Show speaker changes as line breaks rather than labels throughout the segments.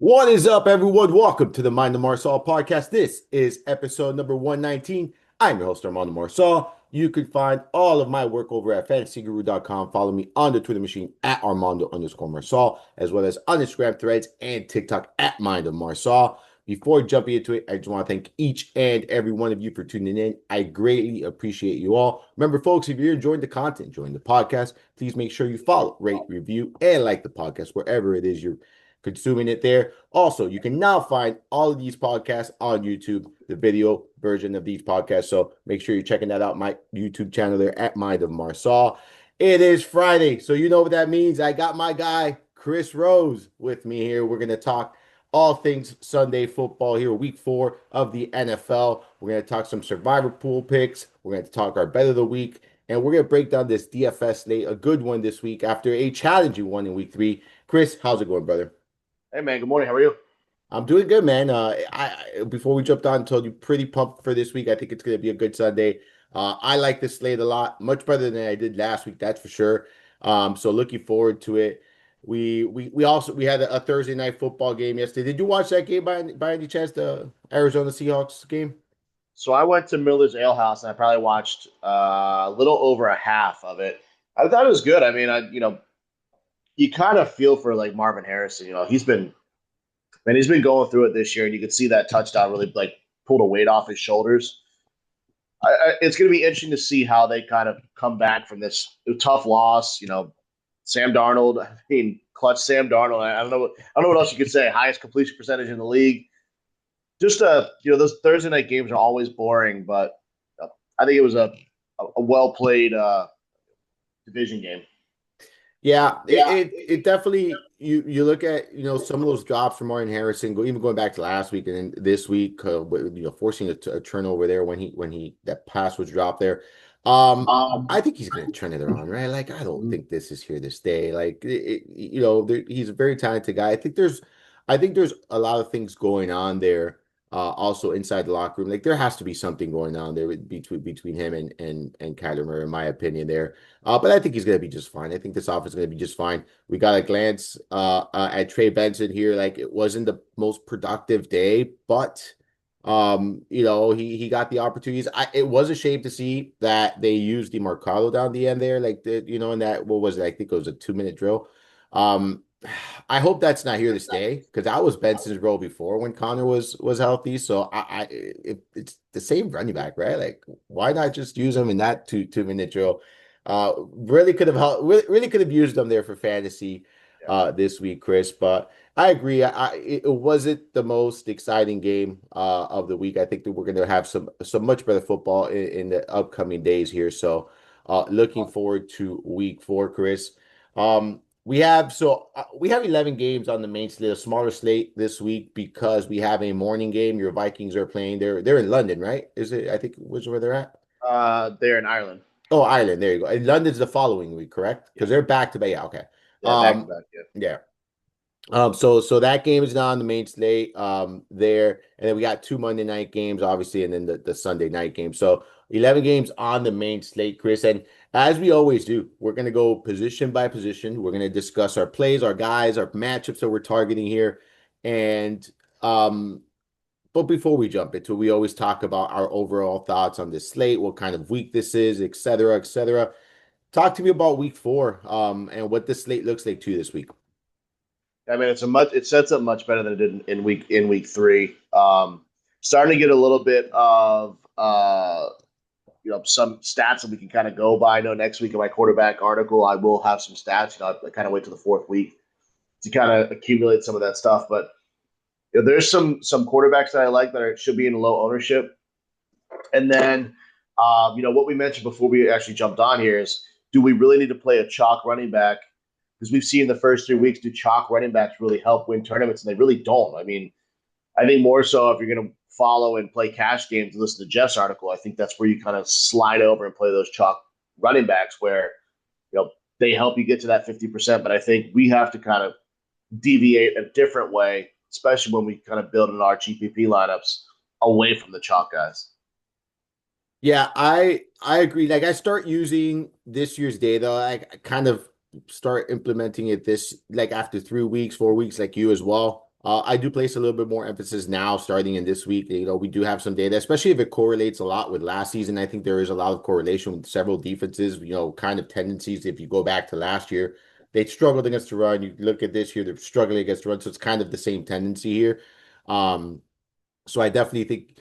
What is up, everyone? Welcome to the Mind of Marsal podcast. This is episode number 119. I'm your host, Armando Marsal. You can find all of my work over at fantasyguru.com. Follow me on the Twitter machine at Armando_Marsal, as well as on Instagram, Threads, and TikTok at Mind of Marsal. Before jumping into it, I just want to thank each and every one of you for tuning in. I greatly appreciate you all. Remember, folks, if you're enjoying the content, enjoying the podcast, please make sure you follow, rate, review, and like the podcast wherever it is you're consuming it there. Also, you can now find all of these podcasts on YouTube, the video version of these podcasts. So make sure you're checking that out, my YouTube channel there at Mind of Marsal. It is Friday, so you know what that means. I got my guy, Chris Rose, with me here. We're going to talk all things Sunday football here, week 4 of the NFL. We're going to talk some survivor pool picks. We're going to talk our bet of the week. And we're going to break down this DFS slate, a good one this week after a challenging one in week 3. Chris, how's it going, brother?
Hey man, good morning. How are you?
I'm doing good, man. I before we jumped on, told you pretty pumped for this week. I think it's going to be a good Sunday. I like this slate a lot, much better than I did last week, that's for sure. So looking forward to it. We had a Thursday night football game yesterday. Did you watch that game by any chance, the Arizona Seahawks game?
So I went to Miller's Ale House and I probably watched a little over a half of it. I thought it was good. I mean, you kind of feel for like Marvin Harrison. He's been going through it this year, and you could see that touchdown really like pulled a weight off his shoulders. It's going to be interesting to see how they kind of come back from this tough loss. Sam Darnold. I mean, clutch Sam Darnold. I don't know. I don't know what else you could say. Highest completion percentage in the league. Just those Thursday night games are always boring, but I think it was a well played division game.
Yeah, it,
Yeah.
it it definitely you look at some of those drops from Martin Harrison, even going back to last week and then this week, with, forcing a turnover there when he that pass was dropped there. I think he's going to turn it around, right? Like I don't think this is here to stay. Like he's a very talented guy. I think there's a lot of things going on there. Also inside the locker room, like there has to be something going on there between him and Kyler Murray, in my opinion. There. But I think he's going to be just fine. I think this offense is going to be just fine. We got a glance at Trey Benson here. Like it wasn't the most productive day, but he got the opportunities. It was a shame to see that they used DeMarcado down the end there, like in that what was it? I think it was a 2-minute drill. Um, I hope that's not here to stay because that was Benson's role before when Connor was healthy. So it's the same running back, right? Like why not just use him in that two minute drill? Really could have helped. Really could have used them there for fantasy
Yeah.
this week, Chris. But I agree. It wasn't the most exciting game of the week. I think that we're going to have some much better football in the upcoming days here. So looking forward to week 4, Chris. We have 11 games on the main slate, a smaller slate this week because we have a morning game. Your Vikings are playing. They're in London, right? Is it? I think was where they're at.
They're in Ireland.
Oh, Ireland. There you go. And London's the following week, correct?
Yeah.
Because they're back to back. Yeah, okay.
Yeah, back to back. Yeah.
Yeah. So that game is not on the main slate there, and then we got 2 Monday night games, obviously, and then the Sunday night game. So 11 games on the main slate, Chris. And as we always do, we're gonna go position by position. We're gonna discuss our plays, our guys, our matchups that we're targeting here, and um. But before we jump into it, we always talk about our overall thoughts on this slate, what kind of week this is, et cetera, et cetera. Talk to me about week 4, and what the slate looks like too this week.
I mean, it sets up much better than it did in week 3. Starting to get a little bit of some stats that we can kind of go by. I know next week in my quarterback article, I will have some stats. I kind of wait till the 4th week to kind of accumulate some of that stuff. But there's some quarterbacks that I like that should be in low ownership. And then, what we mentioned before we actually jumped on here is, do we really need to play a chalk running back? Because we've seen the first 3 weeks, do chalk running backs really help win tournaments? And they really don't. I mean, I think more so if you're going to follow and play cash games and listen to Jeff's article, I think that's where you kind of slide over and play those chalk running backs where, they help you get to that 50%. But I think we have to kind of deviate a different way, especially when we kind of build in our GPP lineups away from the chalk guys.
Yeah, I agree. Like I start using this year's data. I kind of start implementing it this like after 3 weeks, 4 weeks, like you as well. I do place a little bit more emphasis now, starting in this week. We do have some data, especially if it correlates a lot with last season. I think there is a lot of correlation with several defenses, kind of tendencies. If you go back to last year, they struggled against the run. You look at this year, they're struggling against the run. So it's kind of the same tendency here. Um, so I definitely think,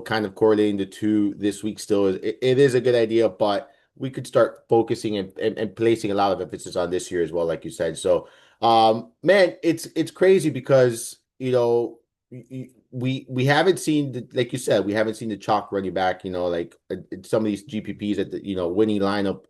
kind of correlating the two this week still it is a good idea, but we could start focusing and placing a lot of emphasis on this year as well, like you said. So, man, it's crazy because, we haven't seen like you said, we haven't seen the chalk running back, like some of these GPPs at the, winning lineup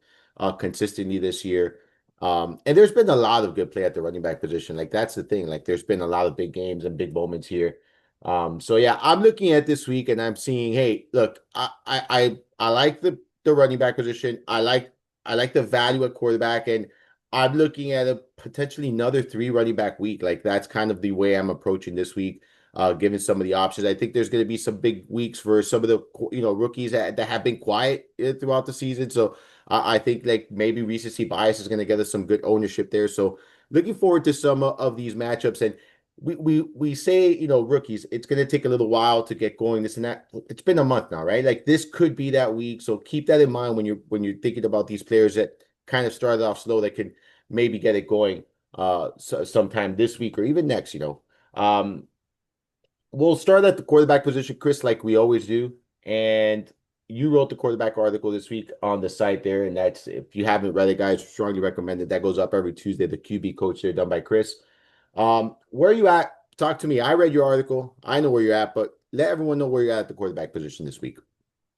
consistently this year. And there's been a lot of good play at the running back position. Like that's the thing. Like there's been a lot of big games and big moments here. So yeah, I'm looking at this week and I'm seeing, hey, look, I like the running back position. I like the value at quarterback, and I'm looking at a potentially another three running back week. Like that's kind of the way I'm approaching this week, given some of the options. I think there's going to be some big weeks for some of the rookies that have been quiet throughout the season. So I think like maybe recency bias is going to get us some good ownership there. So looking forward to some of these matchups. And we say, rookies, it's going to take a little while to get going, this and that. It's been a month now, right? Like this could be that week. So keep that in mind when you're thinking about these players that kind of started off slow that can maybe get it going sometime this week or even next. We'll start at the quarterback position, Chris, like we always do. And you wrote the quarterback article this week on the site there. And that's, if you haven't read it, guys, strongly recommend it. That goes up every Tuesday, the QB coach there, done by Chris. Where are you at? Talk to me. I read your article. I know where you're at, but let everyone know where you're at the quarterback position this week.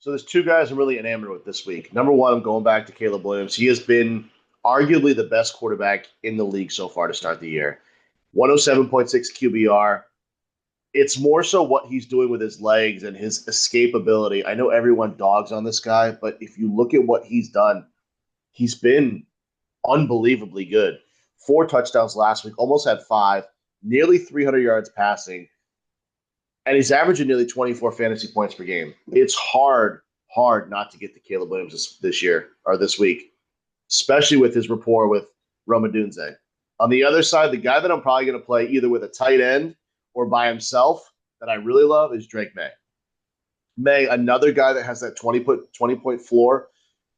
So there's two guys I'm really enamored with this week. Number one, I'm going back to Caleb Williams. He has been arguably the best quarterback in the league so far to start the year. 107.6 QBR. It's more so what he's doing with his legs and his escapability. I know everyone dogs on this guy, but if you look at what he's done, he's been unbelievably good. 4 touchdowns last week, almost had five, nearly 300 yards passing, and he's averaging nearly 24 fantasy points per game. It's hard not to get to Caleb Williams this year or this week, especially with his rapport with Roma Dunze. On the other side, the guy that I'm probably going to play either with a tight end or by himself that I really love is Drake May. May, another guy that has that 20 point floor,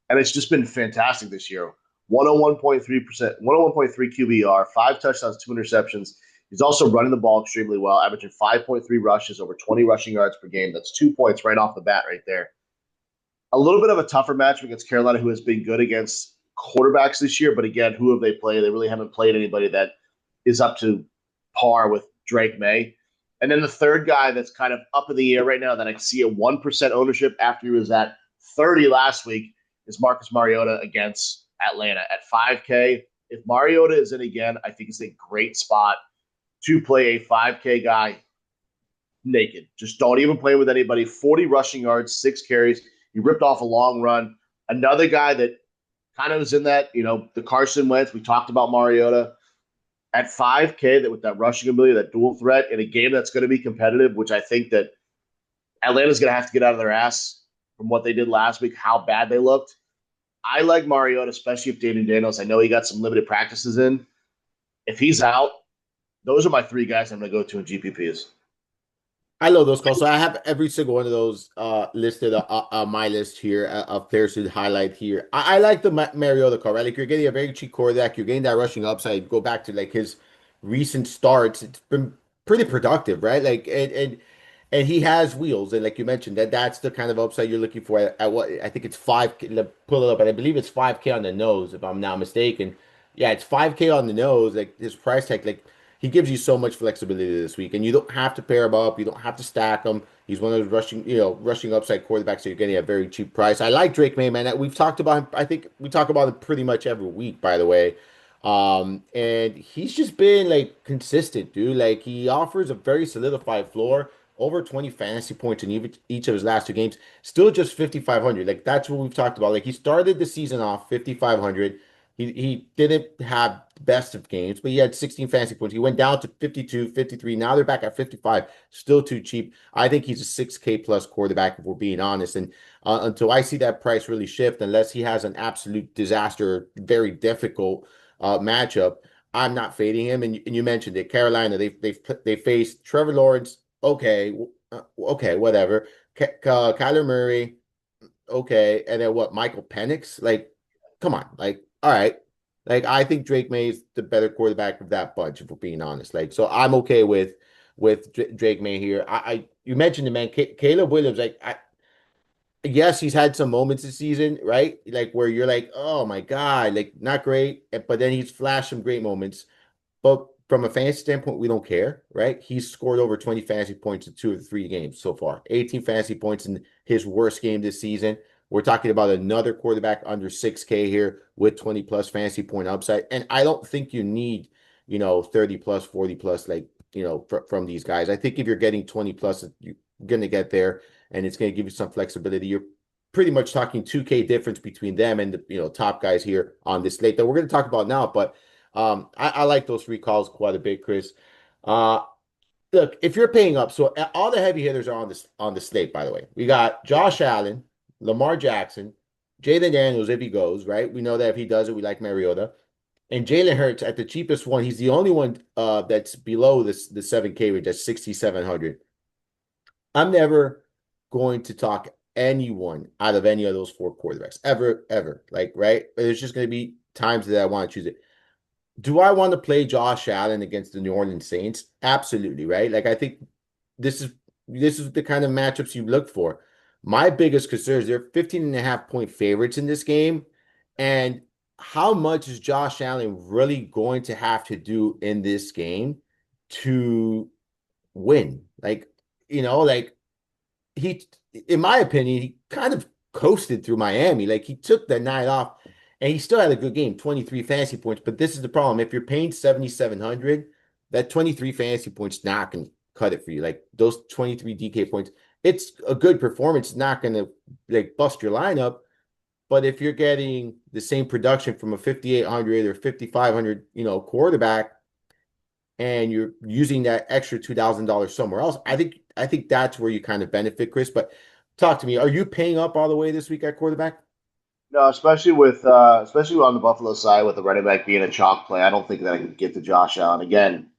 and it's just been fantastic this year. 101.3%, 101.3 QBR, 5 touchdowns, 2 interceptions. He's also running the ball extremely well, averaging 5.3 rushes, over 20 rushing yards per game. That's 2 points right off the bat right there. A little bit of a tougher matchup against Carolina, who has been good against quarterbacks this year. But again, who have they played? They really haven't played anybody that is up to par with Drake May. And then the third guy that's kind of up in the air right now that I see a 1% ownership after he was at 30 last week is Marcus Mariota against Atlanta at 5K. If Mariota is in again, I think it's a great spot to play a 5K guy naked. Just don't even play with anybody. 40 rushing yards, 6 carries. He ripped off a long run. Another guy that kind of is in that, the Carson Wentz. We talked about Mariota at 5K, that with that rushing ability, that dual threat in a game that's going to be competitive, which I think that Atlanta's going to have to get out of their ass from what they did last week, how bad they looked. I like Mariota, especially if Daniel Daniels. I know he got some limited practices in. If he's out, those are my three guys I'm going to go to in GPPs.
I love those calls. So I have every single one of those listed on my list here of players to highlight here. I like the Mariota call, right? Like you're getting a very cheap quarterback. You're getting that rushing upside. Go back to like his recent starts. It's been pretty productive, right? Like and he has wheels. And like you mentioned, that's the kind of upside you're looking for at what I think it's 5K. Pull it up, and I believe it's 5K on the nose, if I'm not mistaken. Yeah, it's 5K on the nose. Like his price tag, like he gives you so much flexibility this week, and you don't have to pair him up. You don't have to stack him. He's one of those rushing upside quarterbacks, so you're getting a very cheap price. I like Drake May, man. We've talked about him. I think we talk about him pretty much every week, by the way. And he's just been like consistent, dude. Like he offers a very solidified floor, over 20 fantasy points in each of his last two games. Still just 5,500. Like that's what we've talked about. Like he started the season off 5,500. He didn't have the best of games, but he had 16 fantasy points. He went down to 52, 53. Now they're back at 55. Still too cheap. I think he's a 6K plus quarterback, if we're being honest. And until I see that price really shift, unless he has an absolute disaster, very difficult matchup, I'm not fading him. And you mentioned it, Carolina. They faced Trevor Lawrence. Okay, okay, whatever. Kyler Murray. Okay, and then what? Michael Penix. Like, come on. Like, all right. Like, I think Drake May is the better quarterback of that bunch, if we're being honest. Like, so I'm okay with Drake May here. You mentioned the man, Caleb Williams. Like, yes, he's had some moments this season, right? Like where you're like, oh my God, like not great, but then he's flashed some great moments. But from a fantasy standpoint, we don't care, right? He's scored over 20 fantasy points in 2 of the 3 games so far. 18 fantasy points in his worst game this season. We're talking about another quarterback under 6K here with 20 plus fantasy point upside. And I don't think you need, 30 plus, 40 plus, like, from these guys. I think if you're getting 20 plus, you're going to get there and it's going to give you some flexibility. You're pretty much talking 2K difference between them and the, top guys here on this slate that we're going to talk about now. But I like those 3 calls quite a bit, Chris. Uh, Look, if you're paying up, so all the heavy hitters are on the slate, by the way. We got Josh Allen, Lamar Jackson, Jalen Daniels if he goes, right? We know that if he does it, we like Mariota. And Jalen Hurts at the cheapest one, he's the only one that's below the 7K range at 6,700. I'm never going to talk anyone out of any of those 4 quarterbacks ever, ever. Like, right? There's just going to be times that I want to choose it. Do I want to play Josh Allen against the New Orleans Saints? Absolutely, right? Like I think this is this is the kind of matchups you look for. My biggest concern is they're 15 and a half point favorites in this game. And how much is Josh Allen really going to have to do in this game to win? Like, like he, in my opinion, he kind of coasted through Miami. Like he took the night off and he still had a good game, 23 fantasy points. But this is the problem. If you're paying 7,700, that 23 fantasy points not going to cut it for you. Like those 23 DK points, it's a good performance. It's not going to like bust your lineup. But if you're getting the same production from a 5,800 or 5,500, quarterback, and you're using that extra $2,000 somewhere else, I think that's where you kind of benefit, Chris. But talk to me. Are you paying up all the way this week at quarterback?
No, especially on the Buffalo side with the running back being a chalk play. I don't think that I can get to Josh Allen again.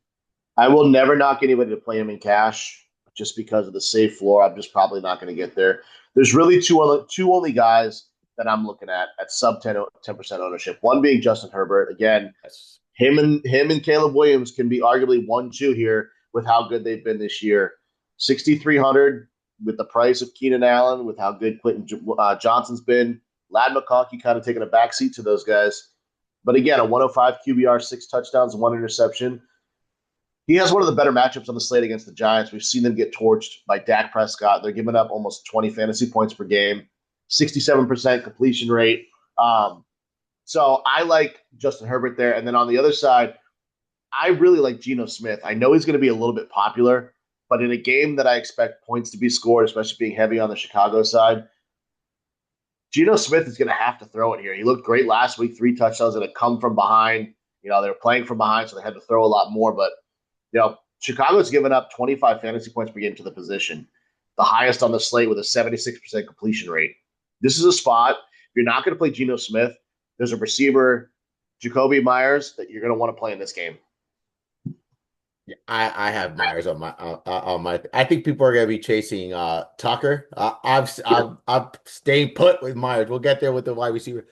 I will never knock anybody to play him in cash just because of the safe floor. I'm just probably not going to get there. There's really two only guys that I'm looking at sub 10% ownership. One being Justin Herbert. Again,
Yes.
him and Caleb Williams can be arguably 1-2 here with how good they've been this year. 6,300 with the price of Keenan Allen, with how good Quentin Johnson's been. Lad McConkey kind of taking a backseat to those guys. But again, a 105 QBR, 6 touchdowns, 1 interception. He has one of the better matchups on the slate against the Giants. We've seen them get torched by Dak Prescott. They're giving up almost 20 fantasy points per game, 67% completion rate. So I like Justin Herbert there. And then on the other side, I really like Geno Smith. I know he's going to be a little bit popular, but in a game that I expect points to be scored, especially being heavy on the Chicago side, Geno Smith is going to have to throw it here. He looked great last week, 3 touchdowns that had come from behind. They were playing from behind, so they had to throw a lot more. But Chicago's given up 25 fantasy points per game to the position, the highest on the slate with a 76% completion rate. This is a spot. If you're not going to play Geno Smith, there's a receiver, Jacoby Myers, that you're going to want to play in this game.
Yeah, I have Myers on my. I think people are going to be chasing Tucker.
Sure.
I'm staying put with Myers. We'll get there with the wide receiver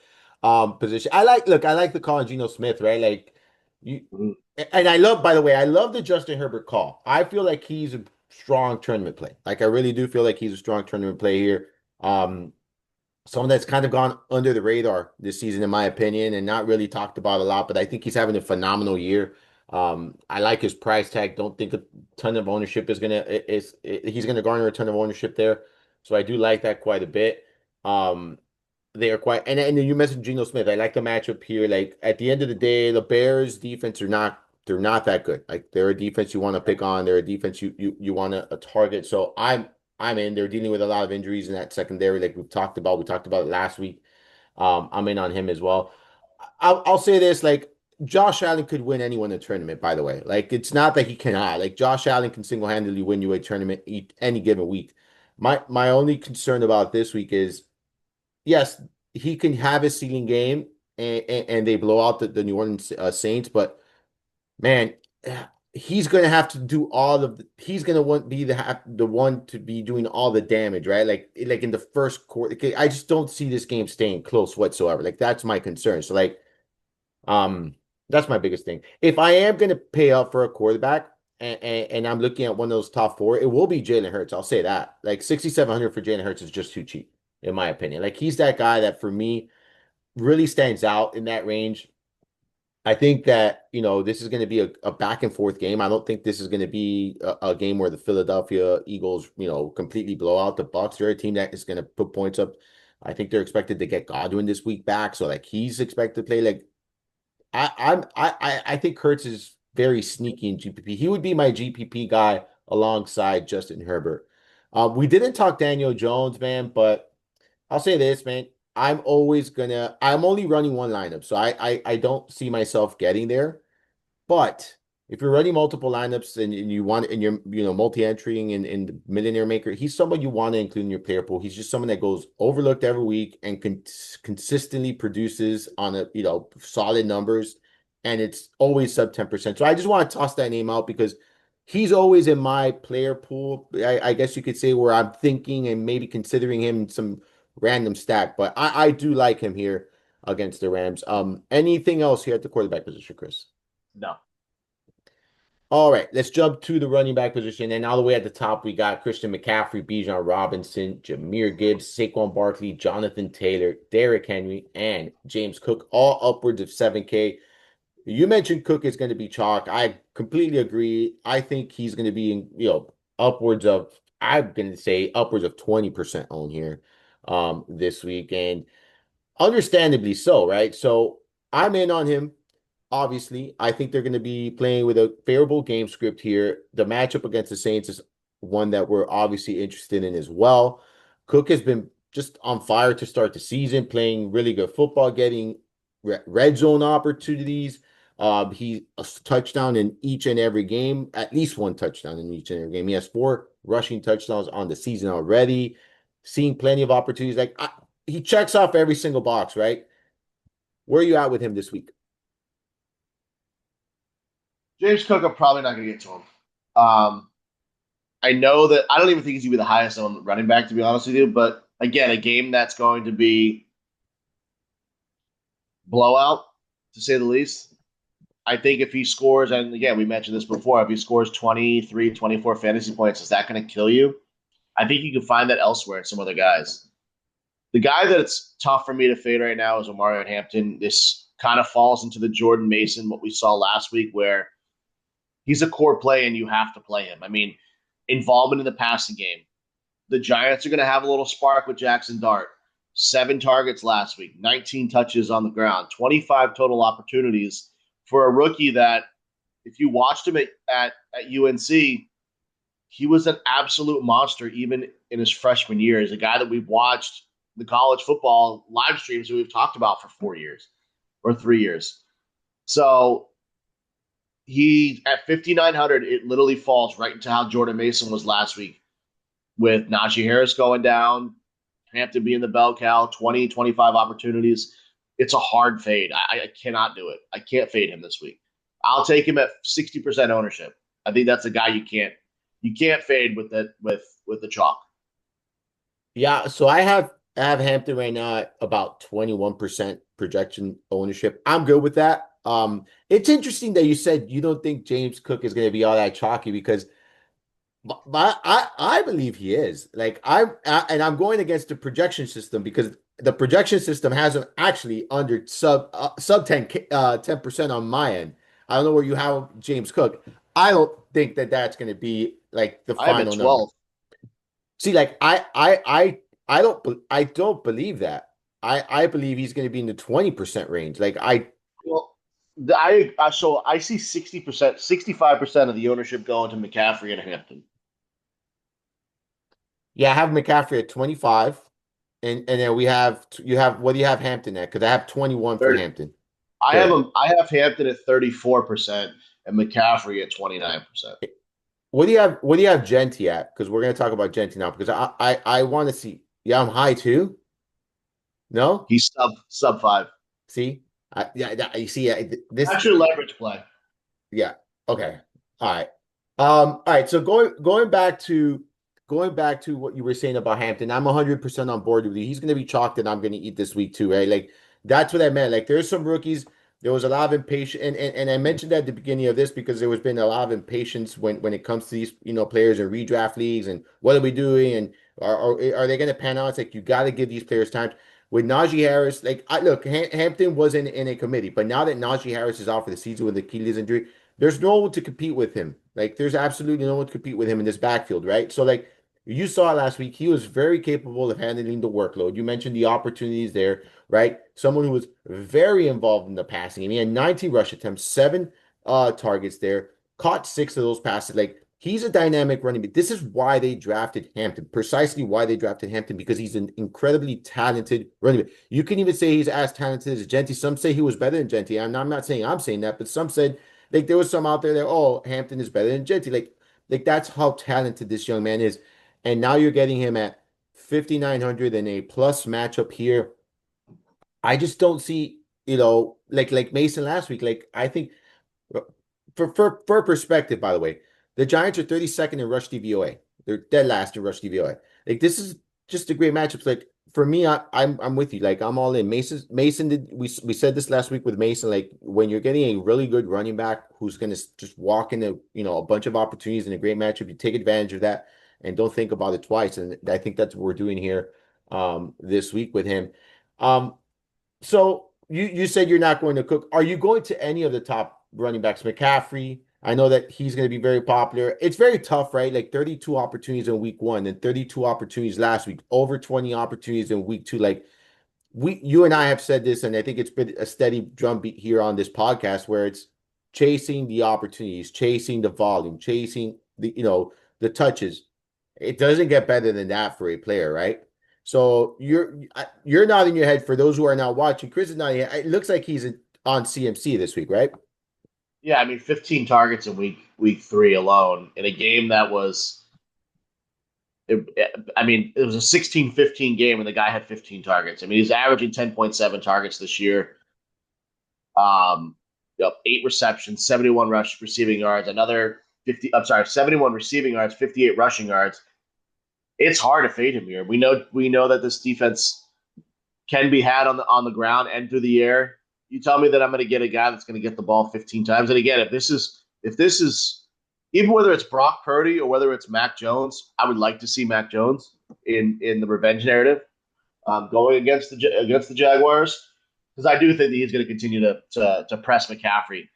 position. I like the call on Geno Smith, right? Like you,
Mhm.
and I love, by the way, I love the Justin Herbert call. I feel like he's a strong tournament play. Like I really do feel like he's a strong tournament play here. Um, Someone that's kind of gone under the radar this season, in my opinion, and not really talked about a lot, but I think he's having a phenomenal year. I like his price tag. Don't think a ton of ownership he's gonna garner a ton of ownership there. So I do like that quite a bit. Um, they are quite and then you mentioned Geno Smith. I like the matchup here. Like at the end of the day, the Bears defense are not they're not that good. Like they're a defense you want to pick on. They're a defense you want to target. So I'm in. They're dealing with a lot of injuries in that secondary, like we've talked about. We talked about it last week. I'm in on him as well. I'll say this: like Josh Allen could win anyone in a tournament. By the way, like it's not that he cannot. Like Josh Allen can single handedly win you a tournament any given week. My only concern about this week is yes, he can have a ceiling game and they blow out the New Orleans Saints, but man, he's going to have to do all of he's going to want be the one to be doing all the damage, right? Like in the first quarter. I just don't see this game staying close whatsoever. Like that's my concern. So like um that's my biggest thing. If I am going to pay up for a quarterback and I'm looking at one of those top four, it will be Jalen Hurts. I'll say that. Like 6,700 for Jalen Hurts is just too cheap in my opinion. Like he's that guy that for me really stands out in that range. I think that, this is going to be a back and forth game. I don't think this is going to be a game where the Philadelphia Eagles, completely blow out the Bucks. They're a team that is going to put points up. I think they're expected to get Godwin this week back. So like he's expected to play. Like I think Kurtz is very sneaky in GPP. He would be my GPP guy alongside Justin Herbert. We didn't talk Daniel Jones, man, but I'll say this, man. I'm only running one lineup, so I don't see myself getting there. But if you're running multiple lineups and you want and you're multi-entering in the Millionaire Maker, he's someone you want to include in your player pool. He's just someone that goes overlooked every week and consistently produces on solid numbers, and it's always sub 10%. So I just want to toss that name out because he's always in my player pool. I guess you could say where I'm thinking and maybe considering him some random stack, but I do like him here against the Rams. Anything else here at the quarterback position, Chris?
No.
All right, let's jump to the running back position. And all the way at the top, we got Christian McCaffrey, Bijan Robinson, Jahmyr Gibbs, Saquon Barkley, Jonathan Taylor, Derrick Henry, and James Cook, all upwards of 7K. You mentioned Cook is going to be chalk. I completely agree. I think he's going to be in, upwards of, I'm going to say upwards of 20% on here this week. And understandably so, right? So I'm in on him. Obviously, I think they're going to be playing with a favorable game script here. The matchup against the Saints is one that we're obviously interested in as well. Cook has been just on fire to start the season, playing really good football, getting red zone opportunities. He a touchdown in each and every game, at least one touchdown in each and every game. He has 4 rushing touchdowns on the season already, seeing plenty of opportunities. He checks off every single box, right? Where are you at with him this week?
James Cook, I'm probably not going to get to him. Um, I know that I don't even think he's going to be the highest on running back, to be honest with you. But again, a game that's going to be blowout, to say the least. I think if he scores, and again, we mentioned this before, if he scores 23, 24 fantasy points, is that going to kill you? I think you can find that elsewhere in some other guys. The guy that it's tough for me to fade right now is Omarion Hampton. This kind of falls into the Jordan Mason, what we saw last week, where he's a core play and you have to play him. I mean, involvement in the passing game. The Giants are going to have a little spark with Jackson Dart. 7 targets last week, 19 touches on the ground, 25 total opportunities for a rookie that, if you watched him at UNC, he was an absolute monster even in his freshman year. He's a guy that we've watched the college football live streams that we've talked about for 4 years or 3 years. So he at 5,900, it literally falls right into how Jordan Mason was last week with Najee Harris going down, Hampton being the bell cow, 20, 25 opportunities. It's a hard fade. I cannot do it. I can't fade him this week. I'll take him at 60% ownership. I think that's a guy you can't fade with the chalk.
Yeah, so I have Hampton right now at about 21% projection ownership. I'm good with that. It's interesting that you said you don't think James Cook is going to be all that chalky because I believe he is. And I'm going against the projection system because the projection system has him actually under sub 10% on my end. I don't know where you have James Cook. I don't think that that's going to be like the
I have at
final number.
12.
See, like I don't believe that. I believe he's going to be in the 20% range.
Well, I see 60%, 65% of the ownership going to McCaffrey and Hampton.
Yeah, I have McCaffrey at 25. And then what do you have Hampton at? Because I have 21 for
30.
Hampton.
I have
30.
him. I have Hampton at 34% and McCaffrey at 29%.
What do you have Genti at? Because we're gonna talk about Genti now because I want to see. Yeah, I'm high too. No?
He's sub 5.
See? Yeah, you see, this
That's your leverage play.
Yeah. Okay. All right. All right. So going back to what you were saying about Hampton, I'm 100% on board with you. He's going to be chalked and I'm going to eat this week too, right? Like that's what I meant. Like there's some rookies. There was a lot of impatience, and I mentioned that at the beginning of this because there was been a lot of impatience when it comes to these players in redraft leagues and what are we doing and are they going to pan out? It's like you got to give these players time. With Najee Harris, like I look, Hampton was in a committee, but now that Najee Harris is out for the season with Achilles injury, there's no one to compete with him. Like there's absolutely no one to compete with him in this backfield, right? So like you saw last week, he was very capable of handling the workload. You mentioned the opportunities there, right? Someone who was very involved in the passing game. He had 19 rush attempts, seven targets there, caught six of those passes. Like he's a dynamic running back. This is why they drafted Hampton, precisely why they drafted Hampton, because he's an incredibly talented running back. You can even say he's as talented as Genty. Some say he was better than Genty. I'm not saying I'm saying that, but some said like there was some out there that, oh, Hampton is better than Genty. Like that's how talented this young man is. And now you're getting him at 5,900 in a plus matchup here. I just don't see, like Mason last week. Like I think for perspective, by the way, the Giants are 32nd in rush DVOA. They're dead last in rush DVOA. Like this is just a great matchup. Like for me, I'm with you. Like I'm all in. Mason did we said this last week with Mason. Like when you're getting a really good running back who's gonna just walk into a bunch of opportunities in a great matchup, you take advantage of that and don't think about it twice. And I think that's what we're doing here this week with him. Um, so you said you're not going to Cook. Are you going to any of the top running backs? McCaffrey, I know that he's going to be very popular. It's very tough, right? Like 32 opportunities in week one and 32 opportunities last week, over 20 opportunities in week two. Like you and I have said this, and I think it's been a steady drumbeat here on this podcast where it's chasing the opportunities, chasing the volume, chasing the touches. It doesn't get better than that for a player, right? So you're nodding your head for those who are now watching. Chris is nodding. It looks like he's on CMC this week, right?
Yeah, I mean, 15 targets in week three alone in a game that was. I mean, it was a 16-15 game, and the guy had 15 targets. I mean, he's averaging 10.7 targets this year. 8 receptions, 71 rush receiving yards, another 50. I'm sorry, 71 receiving yards, 58 rushing yards. It's hard to fade him here. We know that this defense can be had on the ground and through the air. You tell me that I'm going to get a guy that's going to get the ball 15 times. And again, if this is even whether it's Brock Purdy or whether it's Mac Jones, I would like to see Mac Jones in the revenge narrative going against the Jaguars because I do think that he's going to continue to press McCaffrey.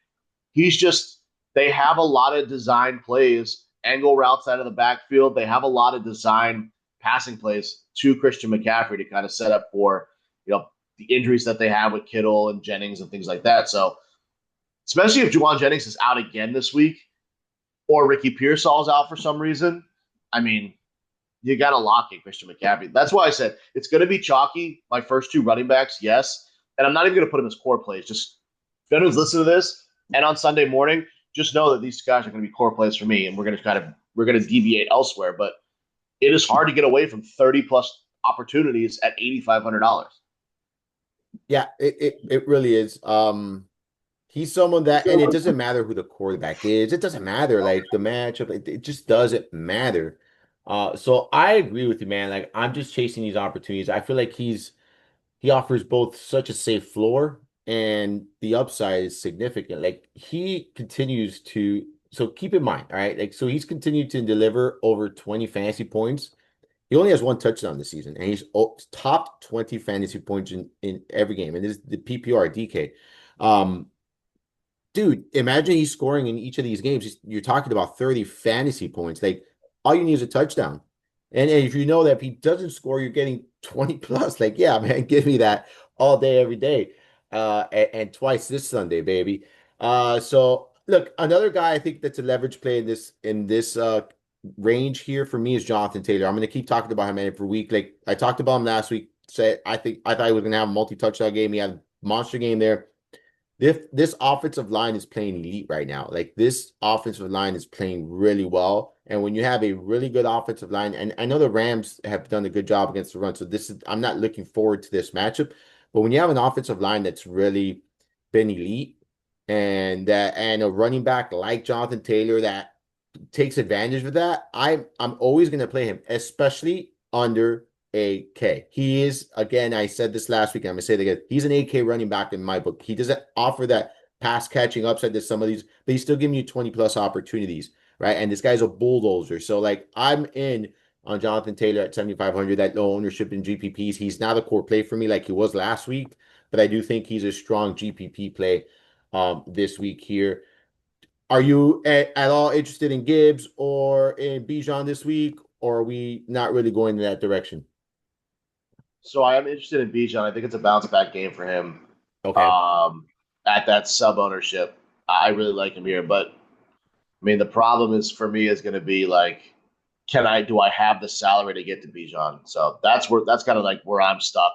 He's just they have a lot of design plays, angle routes out of the backfield. They have a lot of design passing plays to Christian McCaffrey to kind of set up for the injuries that they have with Kittle and Jennings and things like that. So especially if Juwan Jennings is out again this week or Ricky Pearsall's out for some reason, I mean, you got to lock in Christian McCaffrey. That's why I said it's going to be chalky. My first two running backs, yes. And I'm not even going to put them as core plays. Just if anyone's listening to this and on Sunday morning, just know that these guys are going to be core plays for me, and we're going to deviate elsewhere. But it is hard to get away from 30 plus opportunities at $8,500.
Yeah, it really is. He's someone that, and it doesn't matter who the quarterback is. It doesn't matter like the matchup. It just doesn't matter. So I agree with you, man. Like I'm just chasing these opportunities. I feel like he offers both such a safe floor and the upside is significant. Like he continues to, so keep in mind, all right? Like, so he's continued to deliver over 20 fantasy points. He only has one touchdown this season, and he's top 20 fantasy points in every game. And this is the PPR DK. Um, Dude, imagine he's scoring in each of these games. You're talking about 30 fantasy points. Like all you need is a touchdown. And if you know that if he doesn't score, you're getting 20 plus. Like, yeah, man, give me that all day, every day. And twice this Sunday, baby. So look, another guy I think that's a leverage play in this range here for me is Jonathan Taylor. I'm gonna keep talking about him every week. Like I talked about him last week. Said I thought he was gonna have a multi-touchdown game. He had a monster game there. This offensive line is playing elite right now. Like this offensive line is playing really well. And when you have a really good offensive line, and I know the Rams have done a good job against the run, so I'm not looking forward to this matchup. But when you have an offensive line that's really been elite, and a running back like Jonathan Taylor that takes advantage of that, I'm always going to play him, especially under a K. He is, again, I said this last week, and I'm going to say it again. He's an AK running back in my book. He doesn't offer that pass catching upside to some of these, but he's still giving you 20 plus opportunities, right? And this guy's a bulldozer. So like I'm in on Jonathan Taylor at 7,500, that low ownership in GPPs. He's not a core play for me like he was last week, but I do think he's a strong GPP play this week here. Are you at all interested in Gibbs or in Bijan this week, or are we not really going in that direction?
So I am interested in Bijan. I think it's a bounce back game for him.
Okay.
Um, at that sub ownership, I really like him here. But I mean, the problem is for me is going to be like, do I have the salary to get to Bijan? So that's kind of like where I'm stuck.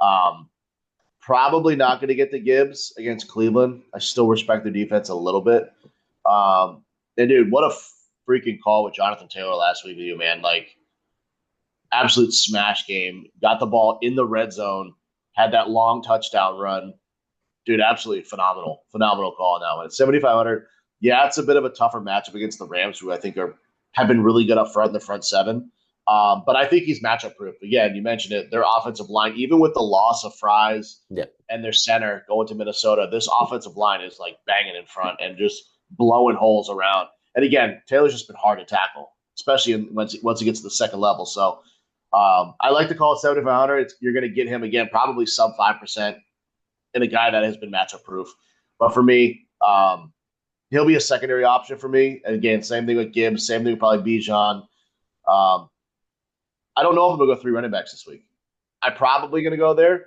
Um, Probably not going to get the Gibbs against Cleveland. I still respect their defense a little bit. And dude, what a freaking call with Jonathan Taylor last week with you, man. Like, absolute smash game. Got the ball in the red zone, had that long touchdown run. Dude, absolutely phenomenal. Phenomenal call on that one. At 7,500, yeah, it's a bit of a tougher matchup against the Rams, who I think have been really good up front in the front seven. But I think he's matchup proof. Again, you mentioned it. Their offensive line, even with the loss of Fries
Yeah.
and their center going to Minnesota, this offensive line is like banging in front and just blowing holes around. And again, Taylor's just been hard to tackle, especially once he gets to the second level. So I like to call it 7,500. You're going to get him again, probably sub 5%, and a guy that has been matchup proof. But for me, he'll be a secondary option for me. And again, same thing with Gibbs, same thing with probably Bijan. Um, I don't know if I'm going to go three running backs this week. I'm probably going to go there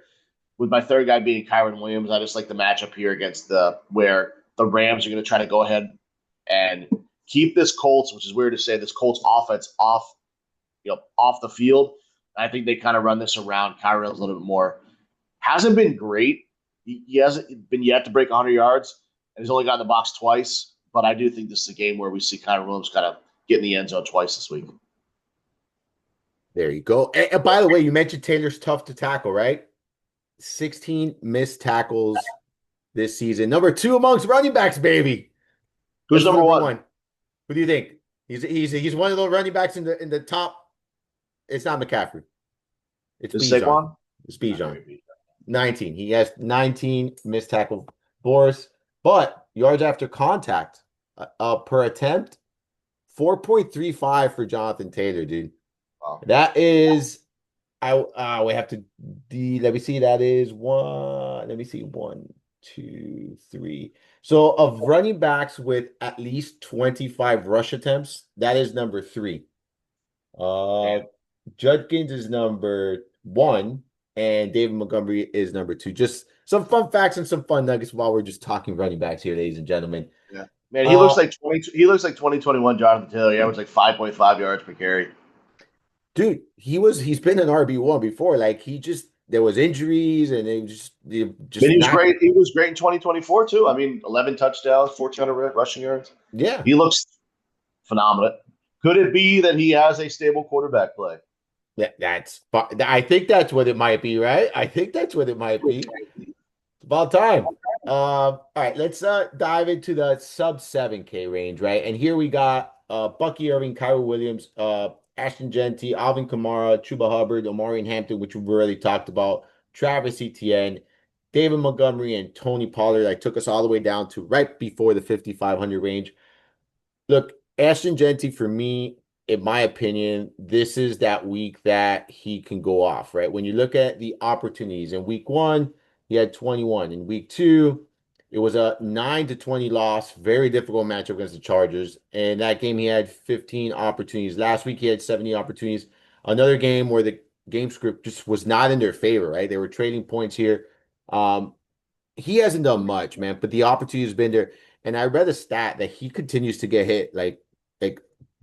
with my third guy being Kyron Williams. I just like the matchup here against where the Rams are going to try to go ahead and keep this Colts, which is weird to say, this Colts offense off the field. I think they kind of run this around Kyron a little bit more. Hasn't been great. He hasn't been yet to break 100 yards, and he's only got in the box twice. But I do think this is a game where we see Kyron Williams kind of get in the end zone twice this week.
There you go. And by the way, you mentioned Taylor's tough to tackle, right? 16 missed tackles this season. Number two amongst running backs, baby.
Who's
Guess who's
number
number
one?
one? Who do you think? He's one of those running backs in the top. It's not McCaffrey. It's
Is
Bijan.
Saquon?
It's Bijan. 19. He has 19 missed tackle Boris, but yards after contact per attempt, 4.35 for Jonathan Taylor, dude.
Wow.
That is we have to let me see. That is one. Let me see. One, two, three. So of running backs with at least 25 rush attempts, that is number three. Uh
Damn.
Judkins is number one, and David Montgomery is number two. Just some fun facts and some fun nuggets while we're just talking running backs here, ladies and gentlemen.
Yeah. Man, he
Uh
looks like 20. He looks like 2021 Jonathan Taylor. He averaged like 5.5 yards per carry.
dude, he's been an RB1 before. Like he just there was injuries and they
Man,
just
he was
not
great. He was great in 2024 too. I mean, 11 touchdowns, 1,400 rushing yards.
yeah.
He looks phenomenal. Could it be that he has a stable quarterback play?
Yeah, I think that's what it might be, right? I think that's what it might be. It's about time. All right, let's dive into the sub 7K range, right? And here we got Bucky Irving, Kyra Williams, Ashton Genty, Alvin Kamara, Chuba Hubbard, Omarion Hampton, which we've already talked about, Travis Etienne, David Montgomery, and Tony Pollard. I took us all the way down to right before the 5,500 range. Look, Ashton Genty, for me, in my opinion, this is that week that he can go off, right? When you look at the opportunities in week one, he had 21. In week two, it was a 9-20 loss, very difficult matchup against the Chargers. And that game, he had 15 opportunities. Last week, he had 70 opportunities. Another game where the game script just was not in their favor, right? They were trading points here. Um, he hasn't done much, man, but the opportunity has been there. And I read a stat that he continues to get hit like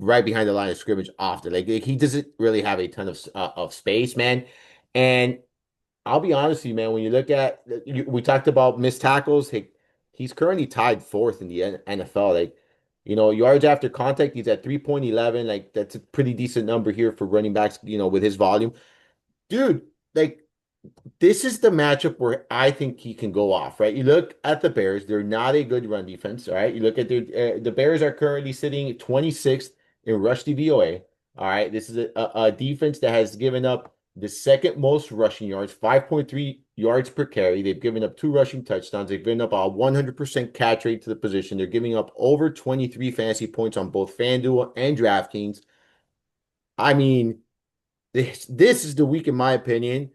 right behind the line of scrimmage often. Like he doesn't really have a ton of space, man. And I'll be honest with you, man. When you look at we talked about missed tackles. He's currently tied fourth in the NFL. Like yards after contact, he's at 3.11. Like that's a pretty decent number here for running backs. With his volume, dude. Like This is the matchup where I think he can go off, right? You look at the Bears, they're not a good run defense, all right? You look at the Bears are currently sitting 26th in rush DVOA. All right. This is a defense that has given up the second most rushing yards, 5.3 yards per carry. They've given up two rushing touchdowns. They've given up a 100% catch rate to the position. They're giving up over 23 fantasy points on both FanDuel and DraftKings. I mean, this is the week, in my opinion,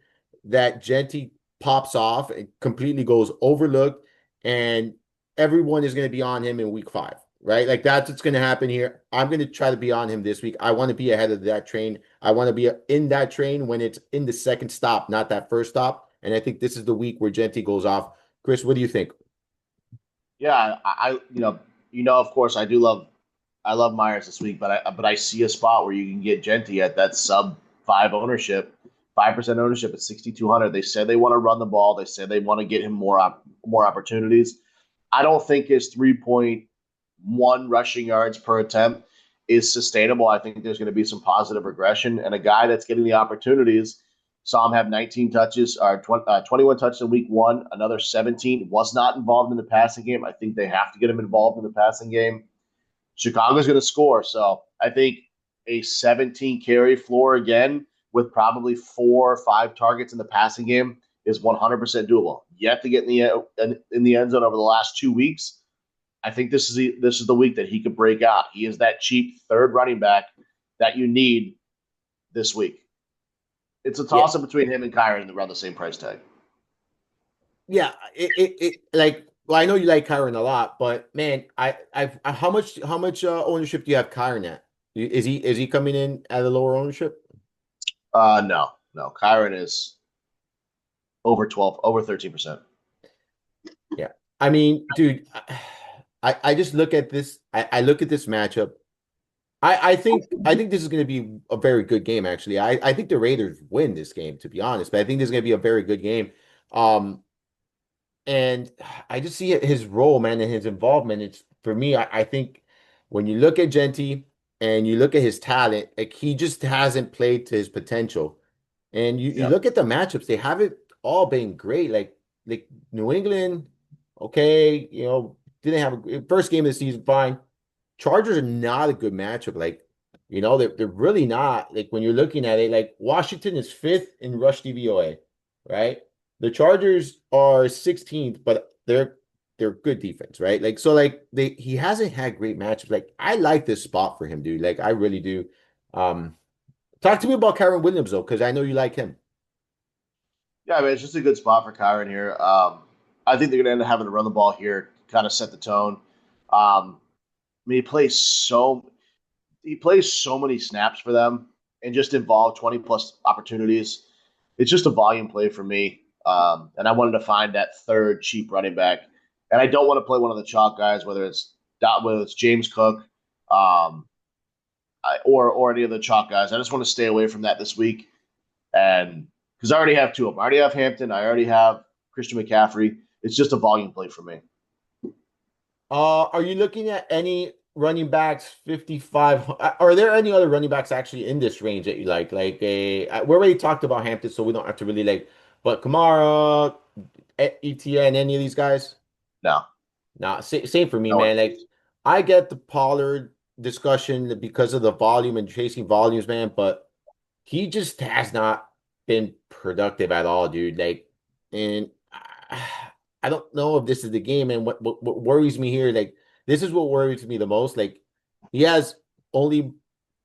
that Genty pops off and completely goes overlooked, and everyone is going to be on him in week 5, right? Like that's what's going to happen here. I'm going to try to be on him this week. I want to be ahead of that train. I want to be in that train when it's in the second stop, not that first stop. And I think this is the week where Genty goes off. Chris, what do you think?
Yeah, of course, I love Myers this week, but I see a spot where you can get Genty at that sub 5% ownership at 6,200. They said they want to run the ball. They said they want to get him more opportunities. I don't think his 3.1 rushing yards per attempt is sustainable. I think there's going to be some positive regression, and a guy that's getting the opportunities saw him have 19 touches or 21 touches in week 1, another 17, was not involved in the passing game. I think they have to get him involved in the passing game. Chicago's going to score. So I think a 17 carry floor again with probably 4 or 5 targets in the passing game is 100% doable. Yet to get in the end zone over the last 2 weeks, I think this is the week that he could break out. He is that cheap third running back that you need this week. It's a
Yeah,
toss up between him and Kyron around the same price tag.
yeah. It like well, I know you like Kyron a lot, but man, how much ownership do you have Kyron at? Is he coming in at a lower ownership?
No. Kyron is over 12, over 13%.
Yeah. I mean, dude, I just look at this. I look at this matchup. I think this is going to be a very good game, actually. I think the Raiders win this game, to be honest, but I think this is going to be a very good game. Um, and I just see his role, man, and his involvement. It's for me, I think when you look at Genty and you look at his talent, like he just hasn't played to his potential. And you
Yep.
look at the matchups, they haven't all been great. Like New England, okay, didn't have a first game of the season, fine. Chargers are not a good matchup. Like, they're really not. Like when you're looking at it, like Washington is fifth in rush DVOA, right? The Chargers are 16th, but they're good defense, right? Like so, like he hasn't had great matchups. Like I like this spot for him, dude. Like I really do. Um, Talk to me about Kyron Williams though, because I know you like him.
Yeah, I mean, it's just a good spot for Kyron here. I think they're going to end up having to run the ball here, kind of set the tone. I mean, he plays so many snaps for them and just involved 20 plus opportunities. It's just a volume play for me. And I wanted to find that third cheap running back. And I don't want to play one of the chalk guys, whether it's James Cook, or any of the chalk guys. I just want to stay away from that this week. And because I already have two of them. I already have Hampton. I already have Christian McCaffrey. It's just a volume play for me.
Are you looking at any running backs 55? Are there any other running backs actually in this range that you like? Like we already talked about Hampton, so we don't have to really like. But Kamara, ETN, any of these guys?
No,
Nah, same for me,
no one.
man. Like I get the Pollard discussion because of the volume and chasing volumes, man, but he just has not been productive at all, dude. Like, and I don't know if this is the game. And what worries me here, like, this is what worries me the most. Like, he has only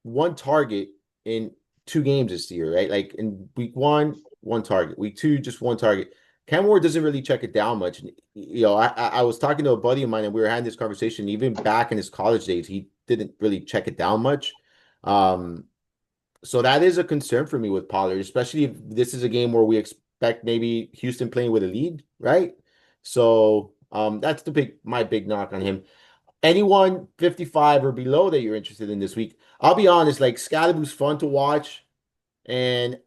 one target in 2 games this year, right? Like in week 1, one target. Week 2, just one target. Cam Ward doesn't really check it down much. I was talking to a buddy of mine and we were having this conversation. Even back in his college days, he didn't really check it down much. Um, so that is a concern for me with Pollard, especially if this is a game where we expect maybe Houston playing with a lead, right? So that's my big knock on him. Anyone 55 or below that you're interested in this week? I'll be honest, like Scalaboo's fun to watch, and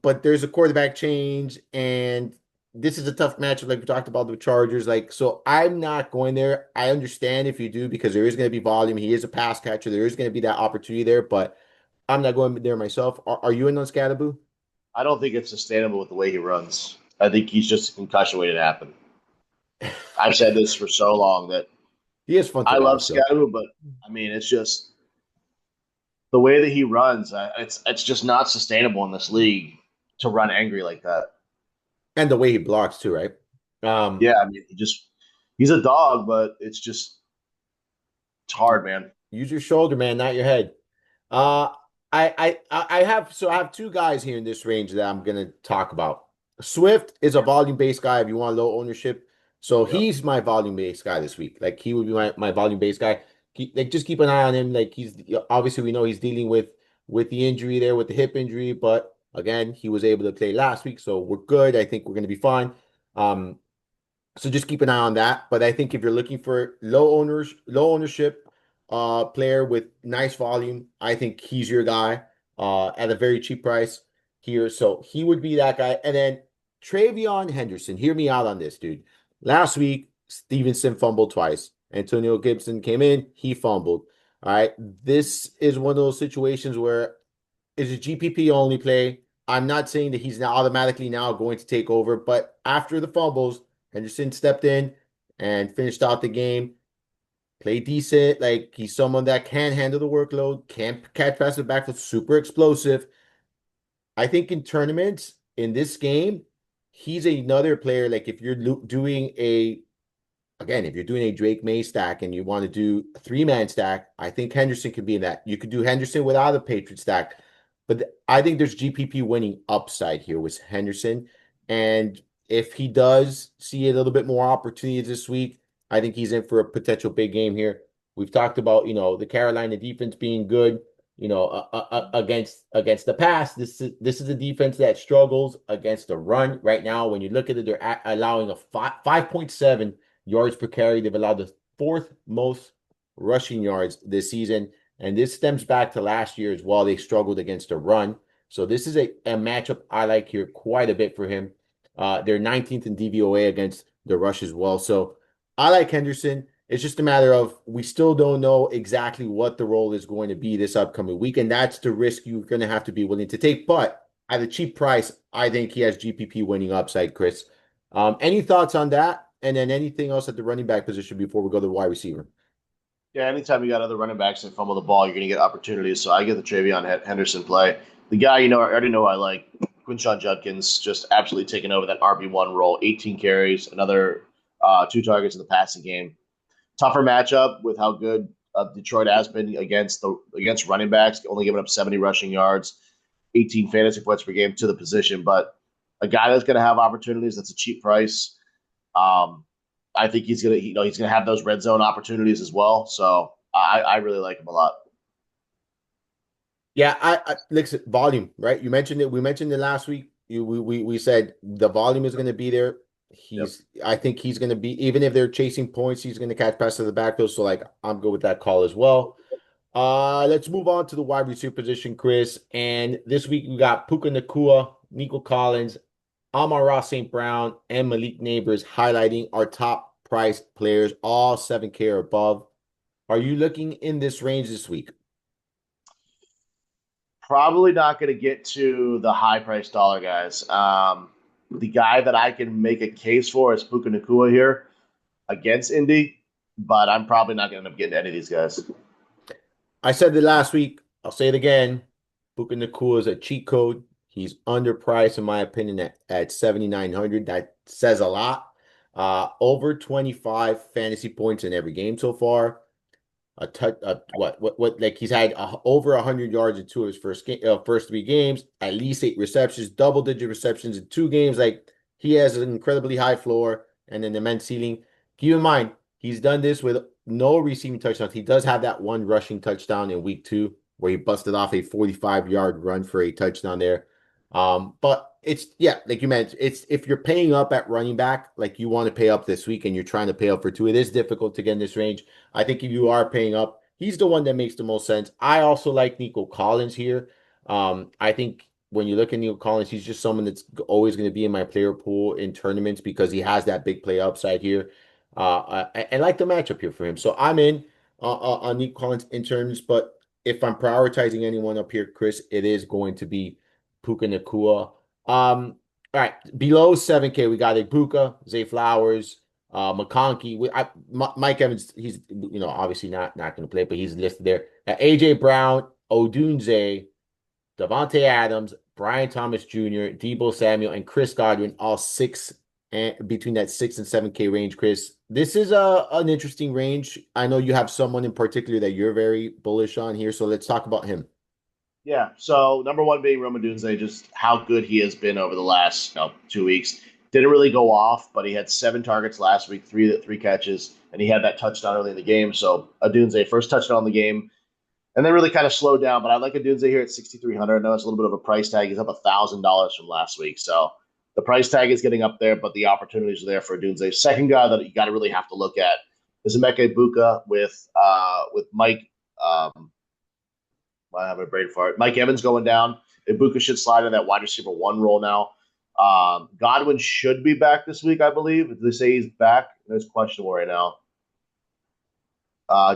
but there's a quarterback change, and this is a tough matchup, like we talked about the Chargers. Like, so I'm not going there. I understand if you do because there is going to be volume. He is a pass catcher. There is going to be that opportunity there, but I'm not going there myself. Are you in on Scalaboo?
I don't think it's sustainable with the way he runs. I think he's just a concussion waiting to happen. I've said this for so long that
He is fun to
I love
watch, though.
Scotty, but I mean, it's just the way that he runs. It's just not sustainable in this league to run angry like that.
And the way he blocks, too, right? Um,
Yeah, I mean, he's a dog, but it's hard, man.
use your shoulder, man, not your head. Uh, I have two guys here in this range that I'm gonna talk about. Swift is a volume-based guy if you want low ownership. So
Yep.
he's my volume-based guy this week. Like he would be my volume-based guy. Just keep an eye on him. Like he's obviously we know he's dealing with the injury there with the hip injury, but again, he was able to play last week, so we're good. I think we're gonna be fine. Um, so just keep an eye on that. But I think if you're looking for low ownership player with nice volume, I think he's your guy at a very cheap price here. So he would be that guy. And then Travion Henderson, hear me out on this, dude. Last week, Stevenson fumbled twice. Antonio Gibson came in, he fumbled. All right. This is one of those situations where it's a GPP only play. I'm not saying that he's now automatically now going to take over, but after the fumbles, Henderson stepped in and finished out the game. Played decent. Like he's someone that can handle the workload, can catch passes back, super explosive. I think in tournaments in this game, he's another player. Like if you're doing a again, if you're doing a Drake May stack and you want to do a three-man stack, I think Henderson could be in that. You could do Henderson without a Patriot stack, but I think there's GPP winning upside here with Henderson. And if he does see a little bit more opportunities this week, I think he's in for a potential big game here. We've talked about, the Carolina defense being good, against the pass. This is a defense that struggles against the run right now. When you look at it, they're allowing a 5.7 yards per carry. They've allowed the fourth most rushing yards this season. And this stems back to last year as well. They struggled against the run. So this is a matchup I like here quite a bit for him. They're 19th in DVOA against the rush as well. So I like Henderson. It's just a matter of we still don't know exactly what the role is going to be this upcoming week. And that's the risk you're going to have to be willing to take. But at a cheap price, I think he has GPP winning upside, Chris. Any thoughts on that? And then anything else at the running back position before we go to the wide receiver?
Yeah, anytime you got other running backs that fumble the ball, you're going to get opportunities. So I get the Travion Henderson play. The guy, I already know I like, Quinshawn Judkins, just absolutely taking over that RB1 role. 18 carries, another two targets in the passing game. Tougher matchup with how good Detroit has been against running backs, only giving up 70 rushing yards, 18 fantasy points per game to the position. But a guy that's going to have opportunities, that's a cheap price. Um, I think he's gonna have those red zone opportunities as well. So I really like him a lot.
Yeah, I listen, volume, right? You mentioned it. We mentioned it last week. We said the volume is going to be there.
Yep.
I think he's going to be, even if they're chasing points, he's going to catch passes to the backfield. So, like, I'm good with that call as well. Let's move on to the wide receiver position, Chris. And this week we got Puka Nakua, Nico Collins, Amon-Ra St. Brown, and Malik Neighbors highlighting our top price players, all 7K or above. Are you looking in this range this week?
Probably not going to get to the high price dollar guys. The guy that I can make a case for is Puka Nakua here against Indy, but I'm probably not going to end up getting any of these guys.
I said it last week. I'll say it again. Puka Nakua is a cheat code. He's underpriced, in my opinion, at 7,900. That says a lot. Over 25 fantasy points in every game so far. A touch, what? Like he's had over 100 yards in two of his first three games. At least 8 receptions, double-digit receptions in 2 games. Like he has an incredibly high floor and an immense ceiling. Keep in mind, he's done this with no receiving touchdowns. He does have that one rushing touchdown in week 2 where he busted off a 45-yard run for a touchdown there. But it's yeah, like you mentioned, it's if you're paying up at running back, like you want to pay up this week and you're trying to pay up for two, it is difficult to get in this range. I think if you are paying up, he's the one that makes the most sense. I also like Nico Collins here. I think when you look at Nico Collins, he's just someone that's always going to be in my player pool in tournaments because he has that big play upside here. I like the matchup here for him. So I'm in on Nico Collins in terms, but if I'm prioritizing anyone up here, Chris, it is going to be Puka Nakua. All right, below 7K, we got Ibuka, Zay Flowers, McConkey. Mike Evans, he's obviously not going to play, but he's listed there. AJ Brown, Odunze, Devontae Adams, Brian Thomas Jr., Debo Samuel, and Chris Godwin, all six and between that 6 and 7K range. Chris, this is an interesting range. I know you have someone in particular that you're very bullish on here, so let's talk about him.
Yeah. So number one being Roma Dunze, just how good he has been over the last 2 weeks. Didn't really go off, but he had 7 targets last week, three catches, and he had that touchdown early in the game. So Adunze, first touchdown in the game, and then really kind of slowed down. But I like Adunze here at 6,300. I know it's a little bit of a price tag. He's up $1,000 from last week, so the price tag is getting up there, but the opportunities are there for Adunze. Second guy that you got to really have to look at is Emeka Buka with Mike. I have a brain fart. Mike Evans going down. Ibuka should slide in that wide receiver one role now. Godwin should be back this week, I believe. They say he's back. It's questionable right now.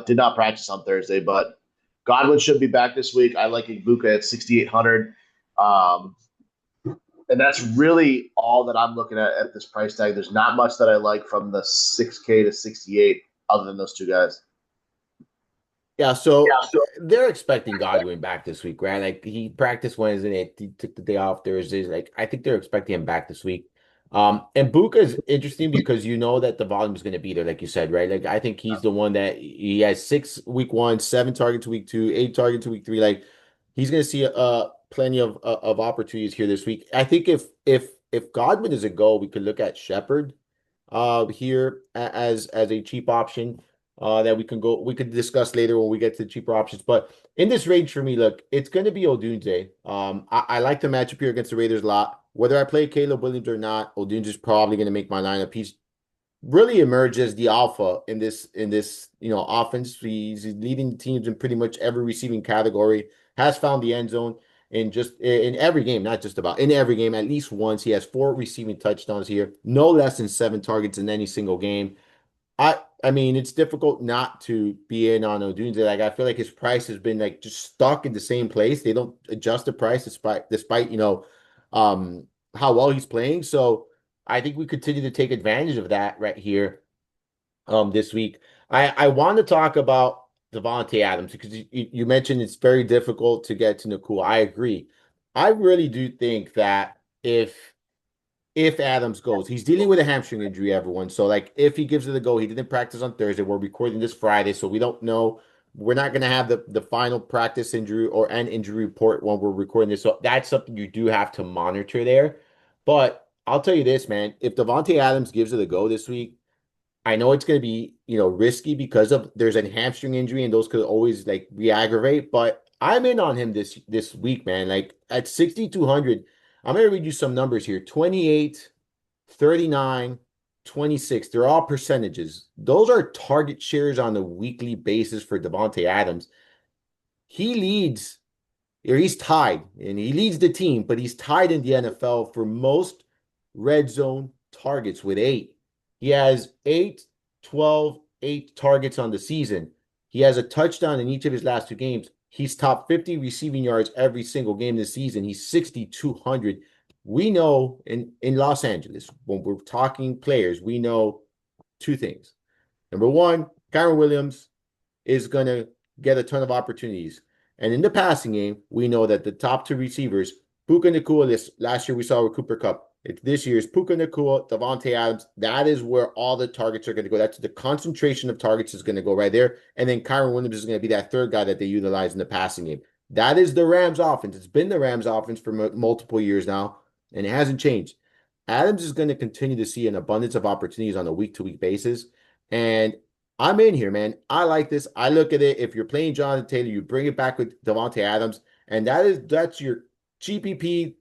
Did not practice on Thursday, but Godwin should be back this week. I like Ibuka at 6,800. And that's really all that I'm looking at this price tag. There's not much that I like from the 6K to 68 other than those two guys.
Yeah, so they're expecting Godwin back this week, right? Like he practiced Wednesday, he took the day off Thursdays. Like I think they're expecting him back this week. And Buka is interesting because you know that the volume is going to be there, like you said, right? Like I think he's the one that he has 6 week 1, 7 targets week 2, 8 targets week 3. Like he's going to see plenty of opportunities here this week. I think if Godwin is a go, we could look at Shepard here as a cheap option that we could discuss later when we get to the cheaper options. But in this range for me, look, it's going to be Odunze. I like the matchup here against the Raiders a lot. Whether I play Caleb Williams or not, Odunze is probably going to make my lineup. He's really emerged as the alpha in this offense. He's leading teams in pretty much every receiving category. Has found the end zone in every game, not just about in every game at least once. He has 4 receiving touchdowns here, no less than 7 targets in any single game. I mean, it's difficult not to be in on Odunze. Like I feel like his price has been like just stuck in the same place. They don't adjust the price despite how well he's playing. So I think we continue to take advantage of that right here this week. I want to talk about Devontae Adams because you mentioned it's very difficult to get to Nakua. I agree. I really do think that if Adams goes, he's dealing with a hamstring injury, everyone. So, like, if he gives it a go, he didn't practice on Thursday. We're recording this Friday, so we don't know. We're not going to have the final practice injury or an injury report when we're recording this. So, that's something you do have to monitor there. But I'll tell you this, man. If Devontae Adams gives it a go this week, I know it's going to be, risky because of there's a hamstring injury and those could always like re-aggravate, but I'm in on him this week, man. Like at 6,200, I'm going to read you some numbers here. 28, 39, 26. They're all percentages. Those are target shares on a weekly basis for Devontae Adams. He leads or he's tied and he leads the team, but he's tied in the NFL for most red zone targets with 8. He has 8, 12, 8 targets on the season. He has a touchdown in each of his last 2 games. He's top 50 receiving yards every single game this season. He's 6,200. We know in Los Angeles, when we're talking players, we know 2 things. Number 1, Kyren Williams is going to get a ton of opportunities. And in the passing game, we know that the top 2 receivers, Puka Nacua, last year we saw with Cooper Kupp. This year's Puka Nacua, Devontae Adams. That is where all the targets are going to go. That's the concentration of targets is going to go right there. And then Kyren Williams is going to be that third guy that they utilize in the passing game. That is the Rams offense. It's been the Rams offense for multiple years now, and it hasn't changed. Adams is going to continue to see an abundance of opportunities on a week-to-week basis. And I'm in here, man. I like this. I look at it. If you're playing Jonathan Taylor, you bring it back with Devontae Adams, and that's your GPP,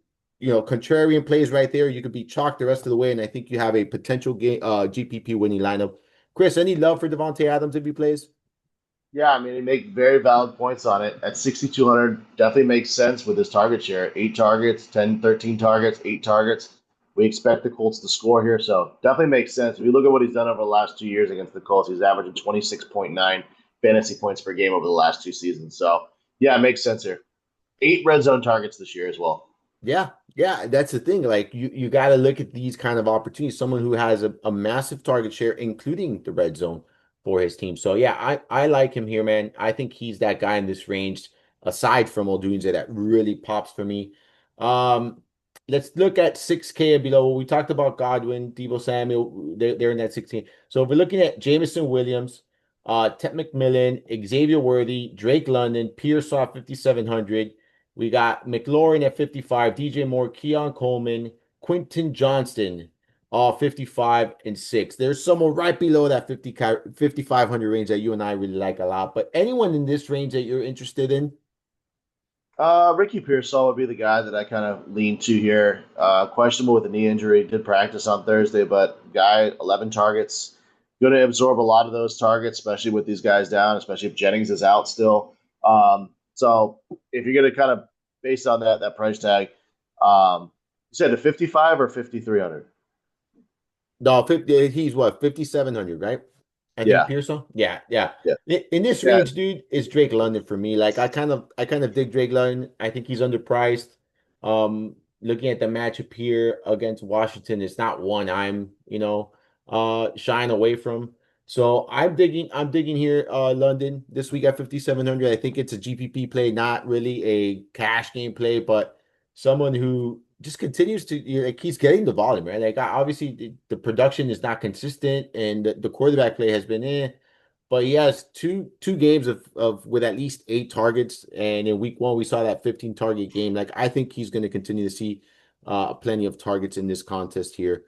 contrarian plays right there. You could be chalked the rest of the way, and I think you have a potential game GPP winning lineup. Chris, any love for Devontae Adams if he plays?
Yeah, I mean, he make very valid points on it. At 6,200, definitely makes sense with his target share. 8 targets, 10, 13 targets, 8 targets. We expect the Colts to score here, so definitely makes sense. If you look at what he's done over the last 2 years against the Colts, he's averaging 26.9 fantasy points per game over the last 2 seasons. So, yeah, it makes sense here. 8 red zone targets this year as well.
Yeah, yeah, that's the thing. Like you got to look at these kind of opportunities. Someone who has a massive target share, including the red zone for his team. So yeah, I like him here, man. I think he's that guy in this range, aside from Odunze, that really pops for me. Um, let's look at 6K and below. We talked about Godwin, Deebo Samuel. They're in that 16. So if we're looking at Jamison Williams, Ted McMillan, Xavier Worthy, Drake London, Pearsall 5,700. We got McLaurin at 55, DJ Moore, Keon Coleman, Quentin Johnston, all 55 and 6. There's someone right below that 5,500 range that you and I really like a lot. But anyone in this range that you're interested in?
Ricky Pearsall would be the guy that I kind of lean to here. Questionable with a knee injury, did practice on Thursday, but guy 11 targets, going to absorb a lot of those targets, especially with these guys down, especially if Jennings is out still. So if you're going to kind of based on that price tag, you said a 55 or 5,300.
No, 50, he's what, 5,700, right? I think
Yeah,
Pearson. Yeah, yeah.
yeah,
In this
yeah.
range, dude, is Drake London for me. Like I kind of dig Drake London. I think he's underpriced. Looking at the matchup here against Washington, it's not one shying away from. So I'm digging here, London this week at 5,700. I think it's a GPP play, not really a cash game play, but someone who just continues to like he's getting the volume, right? Like obviously the production is not consistent and the quarterback play has been but he has two games of with at least 8 targets, and in week one we saw that 15 target game. Like I think he's going to continue to see plenty of targets in this contest here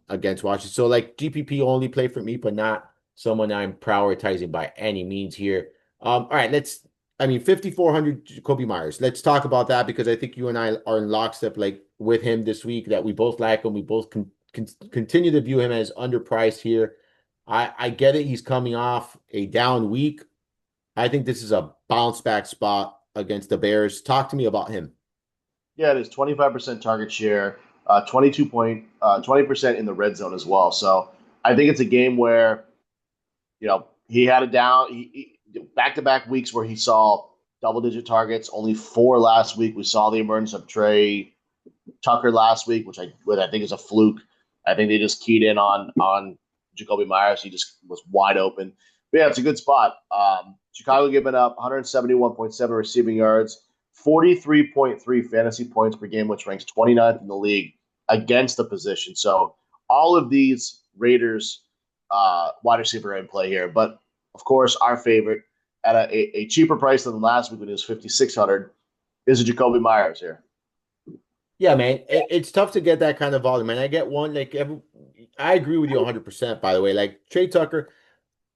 against Washington. So like GPP only play for me, but not someone I'm prioritizing by any means here. All right, I mean, 5,400 Kobe Myers. Let's talk about that because I think you and I are in lockstep like with him this week that we both like him. We both continue to view him as underpriced here. I get it. He's coming off a down week. I think this is a bounce back spot against the Bears. Talk to me about him.
Yeah, it is 25% target share, 20% in the red zone as well. So I think it's a game where he had a down back to back weeks where he saw double digit targets. Only four last week. We saw the emergence of Trey Tucker last week, which I think is a fluke. I think they just keyed in on Jacoby Myers. He just was wide open. But yeah, it's a good spot. Chicago giving up 171.7 receiving yards, 43.3 fantasy points per game, which ranks 29th in the league against the position. So all of these Raiders wide receiver in play here. But of course, our favorite at a cheaper price than last week when he was 5,600 is a Jacoby Myers here.
Yeah, man, it's tough to get that kind of volume. And I get one I agree with you 100%, by the way. Like Trey Tucker,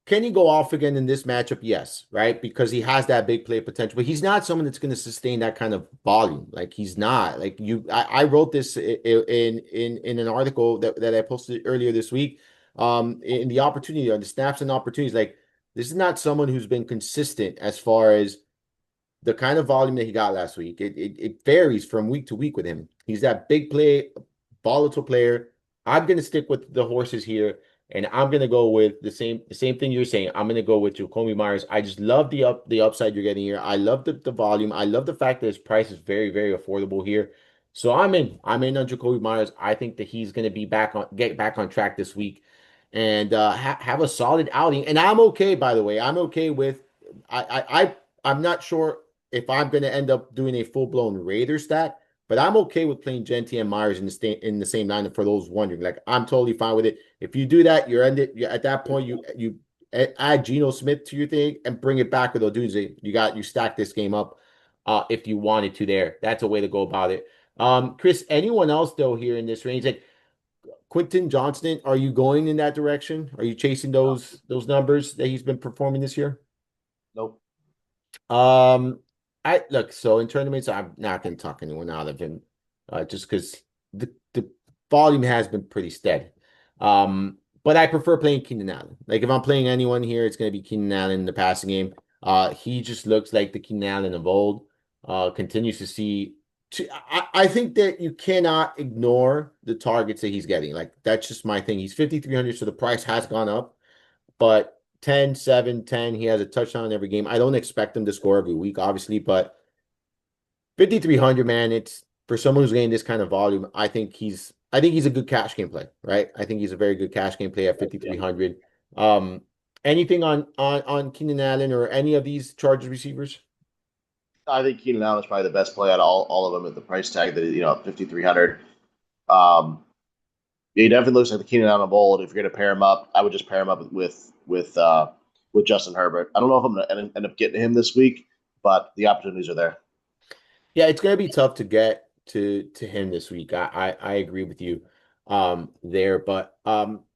can he go off again in this matchup? Yes, right? Because he has that big play potential, but he's not someone that's going to sustain that kind of volume. Like he's not. Like I wrote this in an article that I posted earlier this week. In the opportunity on the snaps and opportunities, like this is not someone who's been consistent as far as the kind of volume that he got last week. It varies from week to week with him. He's that big play, volatile player. I'm gonna stick with the horses here, and I'm gonna go with the same thing you're saying. I'm gonna go with Jacoby Myers. I just love the upside you're getting here. I love the volume. I love the fact that his price is very, very affordable here. So I'm in. I'm in on Jacoby Myers. I think that he's gonna get back on track this week and have a solid outing. And I'm okay, by the way. I'm okay with I'm not sure if I'm going to end up doing a full blown Raider stack, but I'm okay with playing Genti and Myers in the same lineup for those wondering. Like I'm totally fine with it. If you do that, you're at that point you add Geno Smith to your thing and bring it back with Odunze. You stack this game up if you wanted to there. That's a way to go about it. Chris, anyone else though here in this range? Like Quentin Johnston, are you going in that direction? Are you chasing those numbers that he's been performing this year?
Nope.
Um, I look, so in tournaments, I'm not going to talk anyone out of him, just because the volume has been pretty steady. But I prefer playing Keenan Allen. Like if I'm playing anyone here, it's going to be Keenan Allen in the passing game. He just looks like the Keenan Allen of old. Continues to see. I think that you cannot ignore the targets that he's getting. Like that's just my thing. He's 5,300, so the price has gone up, but 10, 7, 10. He has a touchdown every game. I don't expect him to score every week, obviously, but 5,300, man, for someone who's getting this kind of volume, I think he's a good cash game play, right? I think he's a very good cash game play at
Yeah.
5,300. Um, anything on Keenan Allen or any of these Chargers receivers?
I think Keenan Allen is probably the best play out of all of them at the price tag that 5,300. Um, he definitely looks like the Keenan Allen of old. If you're going to pair him up, I would just pair him up with Justin Herbert. I don't know if I'm going to end up getting him this week, but the opportunities are there.
Yeah, it's gonna be tough to get to him this week. I agree with you there, but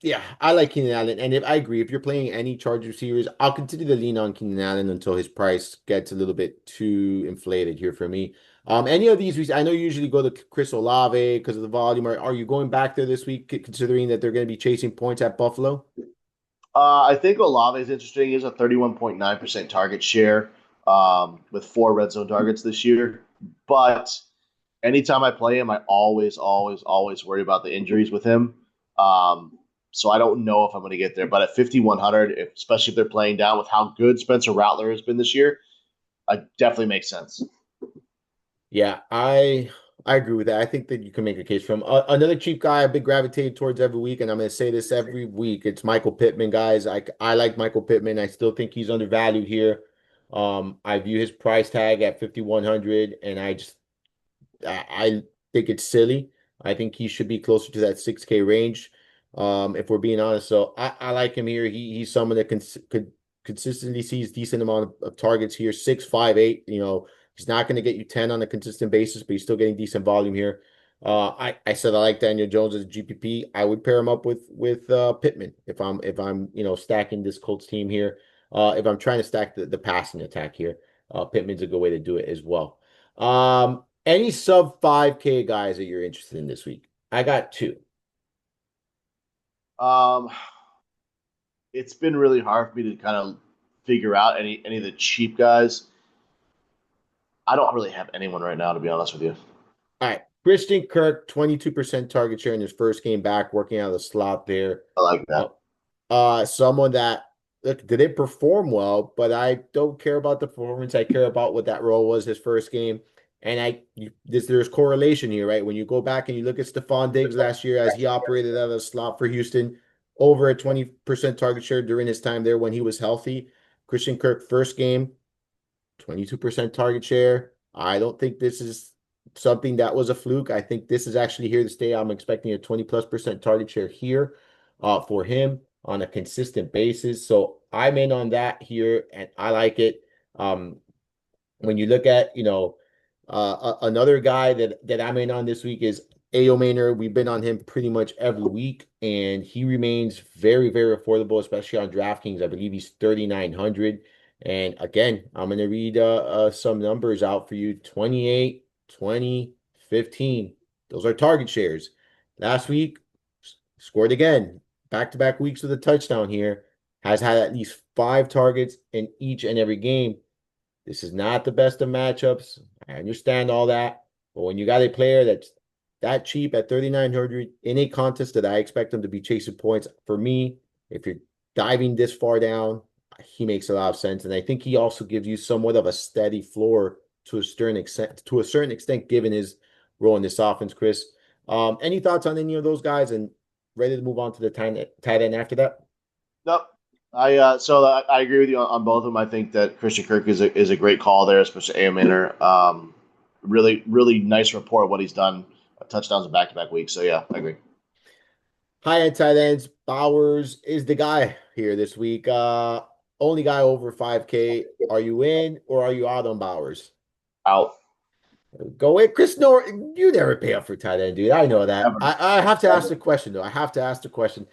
yeah, I like Keenan Allen, and if I agree, if you're playing any charge receivers, I'll continue to lean on Keenan Allen until his price gets a little bit too inflated here for me. Any of these, I know you usually go to Chris Olave because of the volume. Are you going back there this week, considering that they're going to be chasing points at Buffalo?
I think Olave is interesting. He has a 31.9% target share with 4 red zone targets this year. But anytime I play him, I always worry about the injuries with him. So I don't know if I'm going to get there. But at 5,100, especially if they're playing down with how good Spencer Rattler has been this year, it definitely makes sense.
Yeah, I agree with that. I think that you can make a case for him. Another cheap guy I've been gravitating towards every week, and I'm going to say this every week. It's Michael Pittman, guys. I like Michael Pittman. I still think he's undervalued here. I view his price tag at 5,100, and I think it's silly. I think he should be closer to that 6K range. If we're being honest. So I like him here. He's someone that could consistently sees decent amount of targets here. 6, 5, 8. He's not going to get you 10 on a consistent basis, but he's still getting decent volume here. I said I like Daniel Jones as a GPP. I would pair him up with Pittman if I'm stacking this Colts team here. If I'm trying to stack the passing attack here, Pittman's a good way to do it as well. Any sub 5K guys that you're interested in this week? I got two.
Um, it's been really hard for me to kind of figure out any of the cheap guys. I don't really have anyone right now, to be honest with you.
All right. Christian Kirk, 22% target share in his first game back, working out of the slot there.
I like
Uh,
that.
someone that look didn't perform well, but I don't care about the performance. I care about what that role was his first game. And there's correlation here, right? When you go back and you look at Stephon Diggs last year as he operated out of the slot for Houston, over a 20% target share during his time there when he was healthy. Christian Kirk, first game, 22% target share. I don't think this is something that was a fluke. I think this is actually here to stay. I'm expecting a 20+% target share here for him on a consistent basis. So I'm in on that here and I like it. When you look at, another guy that I'm in on this week is Ayo Maynor. We've been on him pretty much every week, and he remains very, very affordable, especially on DraftKings. I believe he's 3,900. And again, I'm going to read some numbers out for you. 28, 20, 15. Those are target shares. Last week, scored again. Back-to-back weeks with a touchdown here. Has had at least 5 targets in each and every game. This is not the best of matchups. I understand all that. But when you got a player that's that cheap at 3,900 in a contest that I expect them to be chasing points, for me, if you're diving this far down, he makes a lot of sense. And I think he also gives you somewhat of a steady floor to a certain extent, given his role in this offense, Chris. Any thoughts on any of those guys and ready to move on to the tight end after that?
Nope. I agree with you on both of them. I think that Christian Kirk is a great call there, especially A. Manor. Really nice report of what he's done, touchdowns in back to back weeks. So yeah, I agree.
High end tight ends, Bowers is the guy here this week. Only guy over 5K. Are you in or are you out on Bowers?
Out.
Go in. Chris Nor, you never pay up for tight end, dude. I know that.
Ever.
I have to ask
Ever.
the question though. I have to ask the question.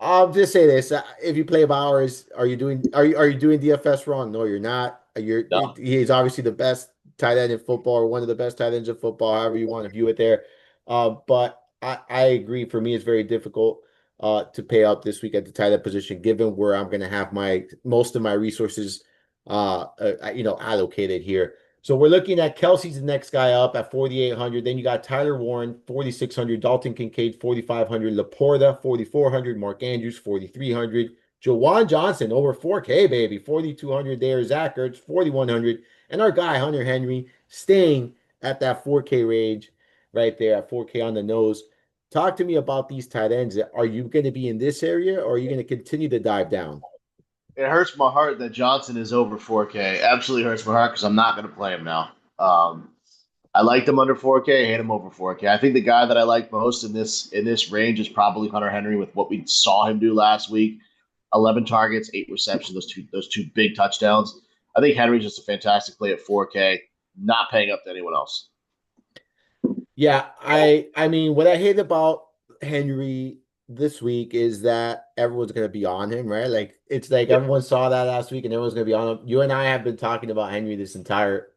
I'll just say this: if you play Bowers, are you doing DFS wrong? No, you're not.
No.
He's obviously the best tight end in football, or one of the best tight ends in football, however you want to view it there. But I agree. For me, it's very difficult to pay up this week at the tight end position, given where I'm going to have my most of my resources, allocated here. So we're looking at Kelsey's the next guy up at 4,800. Then you got Tyler Warren, 4,600. Dalton Kincaid, 4,500. Laporta, 4,400. Mark Andrews, 4,300. Jawan Johnson, over 4K, baby, 4,200 there. Zach Ertz, 4,100. And our guy, Hunter Henry, staying at that 4K range right there at 4K on the nose. Talk to me about these tight ends. Are you going to be in this area or are you going to continue to dive down?
It hurts my heart that Johnson is over 4K. Absolutely hurts my heart because I'm not going to play him now. I liked him under 4K. I hate him over 4K. I think the guy that I like most in this range is probably Hunter Henry with what we saw him do last week. 11 targets, 8 receptions, those two big touchdowns. I think Henry's just a fantastic play at 4K. Not paying up to anyone else.
Yeah, I mean, what I hate about Henry this week is that everyone's gonna be on him, right? Like it's like
Yep.
everyone saw that last week and everyone's gonna be on him. You and I have been talking about Henry this entire,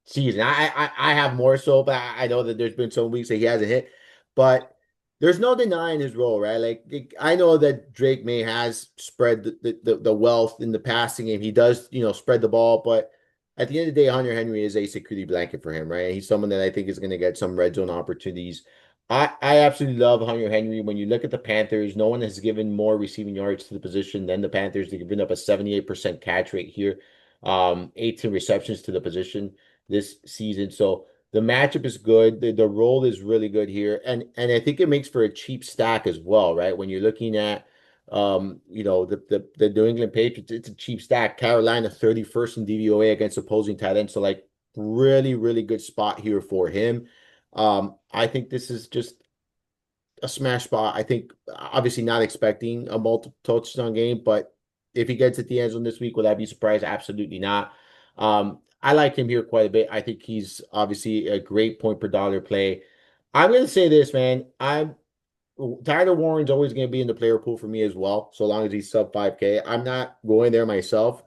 season. I have more so, but I know that there's been some weeks that he hasn't hit, but there's no denying his role, right? I know that Drake May has spread the wealth in the passing game. He does, spread the ball, but at the end of the day, Hunter Henry is a security blanket for him, right? He's someone that I think is going to get some red zone opportunities. I absolutely love Hunter Henry. When you look at the Panthers, no one has given more receiving yards to the position than the Panthers. They've given up a 78% catch rate here, 18 receptions to the position this season. So the matchup is good. The role is really good here. And I think it makes for a cheap stack as well, right? When you're looking at the New England Patriots, it's a cheap stack. Carolina 31st in DVOA against opposing tight ends. So like really, really good spot here for him. I think this is just a smash spot. I think obviously not expecting a multiple touchdown game, but if he gets at the end zone this week, would I be surprised? Absolutely not. I like him here quite a bit. I think he's obviously a great point per dollar play. I'm going to say this, man. Tyler Warren's always going to be in the player pool for me as well, so long as he's sub 5K. I'm not going there myself.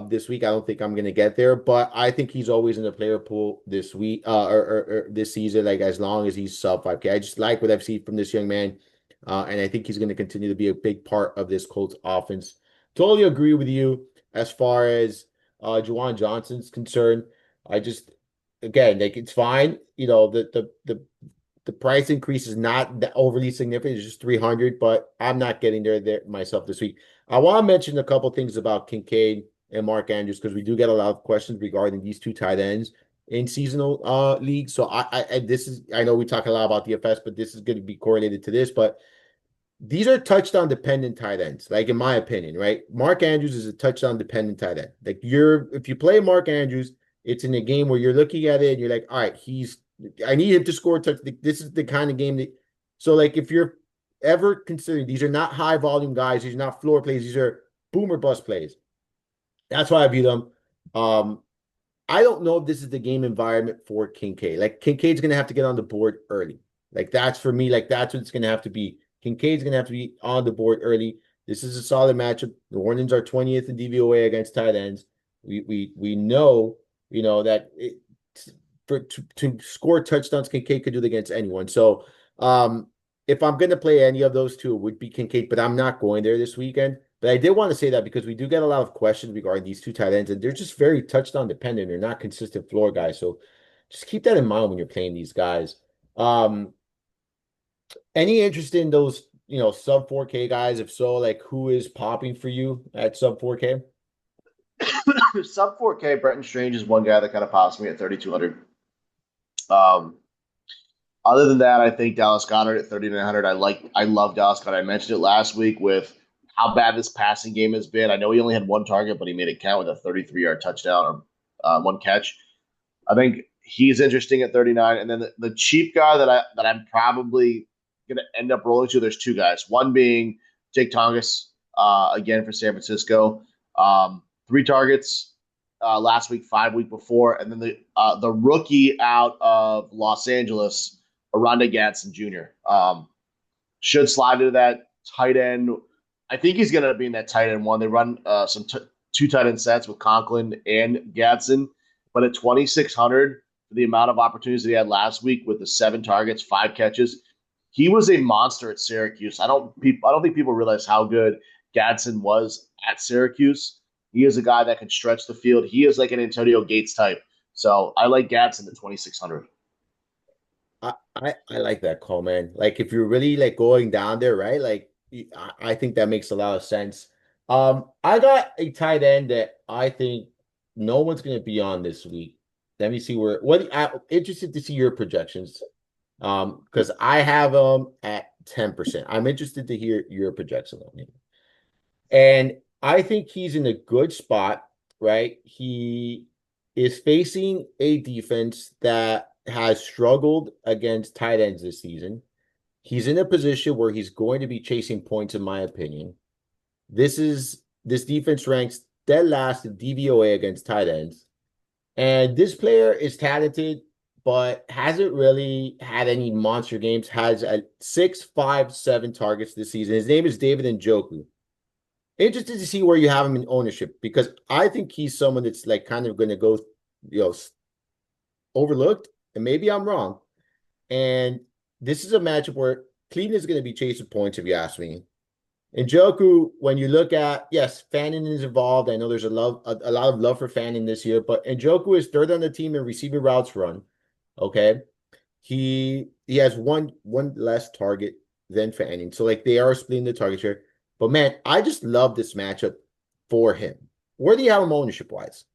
This week, I don't think I'm going to get there, but I think he's always in the player pool this week, or this season, like as long as he's sub 5K. I just like what I've seen from this young man, and I think he's going to continue to be a big part of this Colts offense. Totally agree with you as far as Juwan Johnson's concerned. I just, again, like it's fine. The price increase is not that overly significant. It's just 300, but I'm not getting there myself this week. I want to mention a couple things about Kincaid and Mark Andrews because we do get a lot of questions regarding these two tight ends in seasonal leagues. So I know we talk a lot about DFS, but this is going to be correlated to this. But these are touchdown dependent tight ends, like in my opinion, right? Mark Andrews is a touchdown dependent tight end. Like if you play Mark Andrews, it's in a game where you're looking at it and you're like, all right, I need him to score a touch. This is the kind of game that, so like if you're ever considering, these are not high volume guys, these are not floor plays, these are boomer bust plays. That's why I view them. Um, I don't know if this is the game environment for Kincaid. Like Kincaid's gonna have to get on the board early. Like that's for me, like that's what it's gonna have to be. Kincaid's gonna have to be on the board early. This is a solid matchup. The Warnings are 20th in DVOA against tight ends. We know, that to score touchdowns, Kincaid could do it against anyone. So if I'm gonna play any of those two, it would be Kincaid, but I'm not going there this weekend. But I did want to say that because we do get a lot of questions regarding these two tight ends, and they're just very touchdown dependent. They're not consistent floor guys. So just keep that in mind when you're playing these guys. Um, any interest in those, sub 4K guys? If so, like who is popping for you at sub 4K?
Sub 4K, Brenton Strange is one guy that kind of pops me at 3,200. Um, Other than that, I think Dallas Goedert at 3,900. I love Dallas Goedert. I mentioned it last week with how bad this passing game has been. I know he only had one target, but he made it count with a 33-yard touchdown or one catch. I think he's interesting at 39. And then the cheap guy that I'm probably going to end up rolling to. There's two guys. One being Jake Tongas, again for San Francisco. 3 targets last week, 5 week before, and then the rookie out of Los Angeles, Armando Marsal Jr. Should slide into that tight end. I think he's going to be in that tight end one. They run two tight end sets with Conklin and Gadsden, but at 2,600 for the amount of opportunities that he had last week with the 7 targets, 5 catches, he was a monster at Syracuse. I don't think people realize how good Gadsden was at Syracuse. He is a guy that can stretch the field. He is like an Antonio Gates type. So I like Gadsden at 2,600.
I like that call, man. Like if you're really like going down there, right? Like I think that makes a lot of sense. I got a tight end that I think no one's gonna be on this week. Let me see I'm interested to see your projections. Because I have them at 10%. I'm interested to hear your projection on him. And I think he's in a good spot, right? He is facing a defense that has struggled against tight ends this season. He's in a position where he's going to be chasing points, in my opinion. This defense ranks dead last in DVOA against tight ends. And this player is talented, but hasn't really had any monster games. Has a 6, 5, 7 targets this season. His name is David Njoku. Interested to see where you have him in ownership because I think he's someone that's like kind of going to go, overlooked. And maybe I'm wrong. And this is a matchup where Cleveland is going to be chasing points, if you ask me. And Njoku, when you look at, yes, Fannin is involved. I know there's a lot of love for Fannin this year, but Njoku is third on the team in receiving routes run. Okay. He has one less target than Fannin. So like they are splitting the target share. But man, I just love this matchup for him. Where do you have him ownership wise?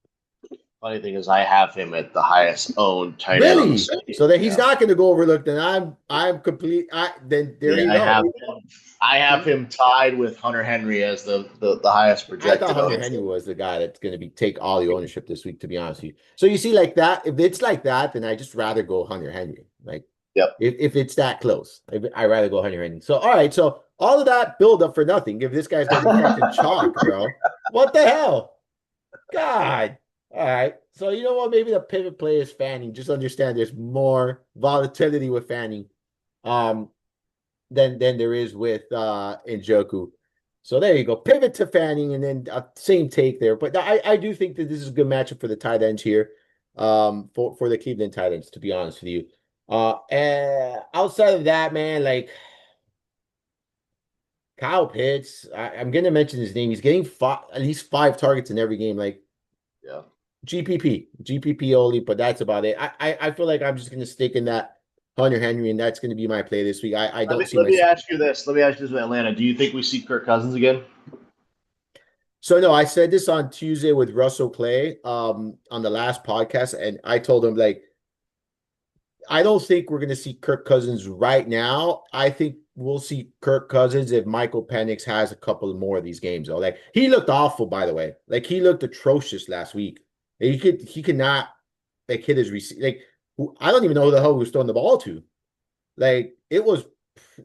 Funny thing is, I have him at the highest owned tight end on the
Really?
slate.
So that he's not going to go overlooked, and I'm complete. Then there
Yeah,
you go.
I have him tied with Hunter Henry as the highest
I thought
projected
Hunter
ownership.
Henry was the guy that's going to be take all the ownership this week, to be honest with you. So you see, like that, if it's like that, then I just rather go Hunter Henry. Like,
Yep.
if it's that close, I rather go Hunter Henry. So all right, so all of that build up for nothing. If this guy's going to be fucking chalk, bro. What the hell? God. All right. So you know what? Maybe the pivot play is Fanning. Just understand there's more volatility with Fanning than there is with Njoku. So there you go. Pivot to Fanning and then same take there. But I do think that this is a good matchup for the tight ends here. For the Cleveland tight ends, to be honest with you. And outside of that, man, like Kyle Pitts, I'm gonna mention his name. He's getting at least 5 targets in every game. Like
Yeah.
GPP only, but that's about it. I feel like I'm just gonna stick in that Hunter Henry, and that's gonna be my play this week. I don't see
Let me
myself.
ask you this. Let me ask you this with Atlanta. Do you think we see Kirk Cousins again?
So no, I said this on Tuesday with Russell Clay on the last podcast, and I told him like I don't think we're gonna see Kirk Cousins right now. I think we'll see Kirk Cousins if Michael Penix has a couple more of these games. Though, like he looked awful, by the way. Like he looked atrocious last week. He could not like hit his receive. Like I don't even know who the hell he was throwing the ball to. Like it was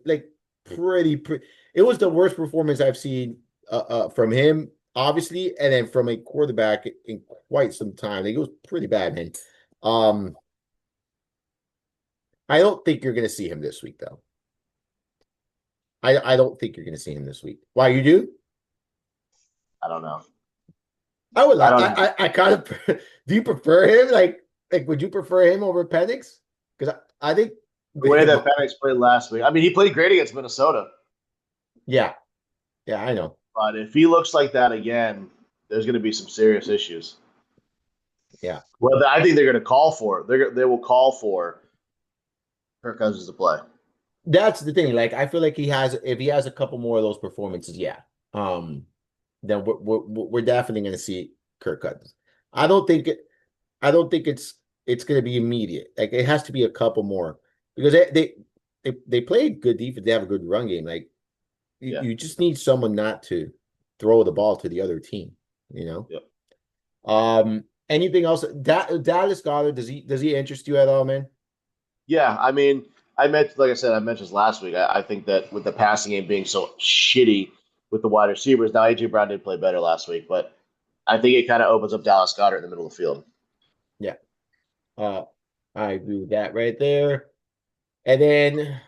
like pretty. It was the worst performance I've seen from him, obviously, and then from a quarterback in quite some time. Like it was pretty bad, man. Um, I don't think you're going to see him this week, though. I don't think you're going to see him this week. Why you do?
I don't know.
I would.
I don't.
I kind of. Do you prefer him? Like, would you prefer him over Penix? Because I think
The way that Penix played last week. I mean, he played great against Minnesota.
Yeah, yeah, I know.
But if he looks like that again, there's going to be some serious issues.
Yeah.
Well, I think they're going to call for it. They will call for Kirk Cousins to play.
That's the thing. Like, I feel like if he has a couple more of those performances, yeah, then we're definitely going to see Kirk Cousins. I don't think it's going to be immediate. Like, it has to be a couple more because they play good defense. They have a good run game. Like, you just need someone not to throw the ball to the other team. You know.
Yep.
Anything else? Dallas Goedert, does he interest you at all, man?
Yeah, I mean, like I said, I mentioned this last week. I think that with the passing game being so shitty with the wide receivers, now AJ Brown did play better last week, but I think it kind of opens up Dallas Goedert in the middle of the field.
Yeah. I agree with that right there. And then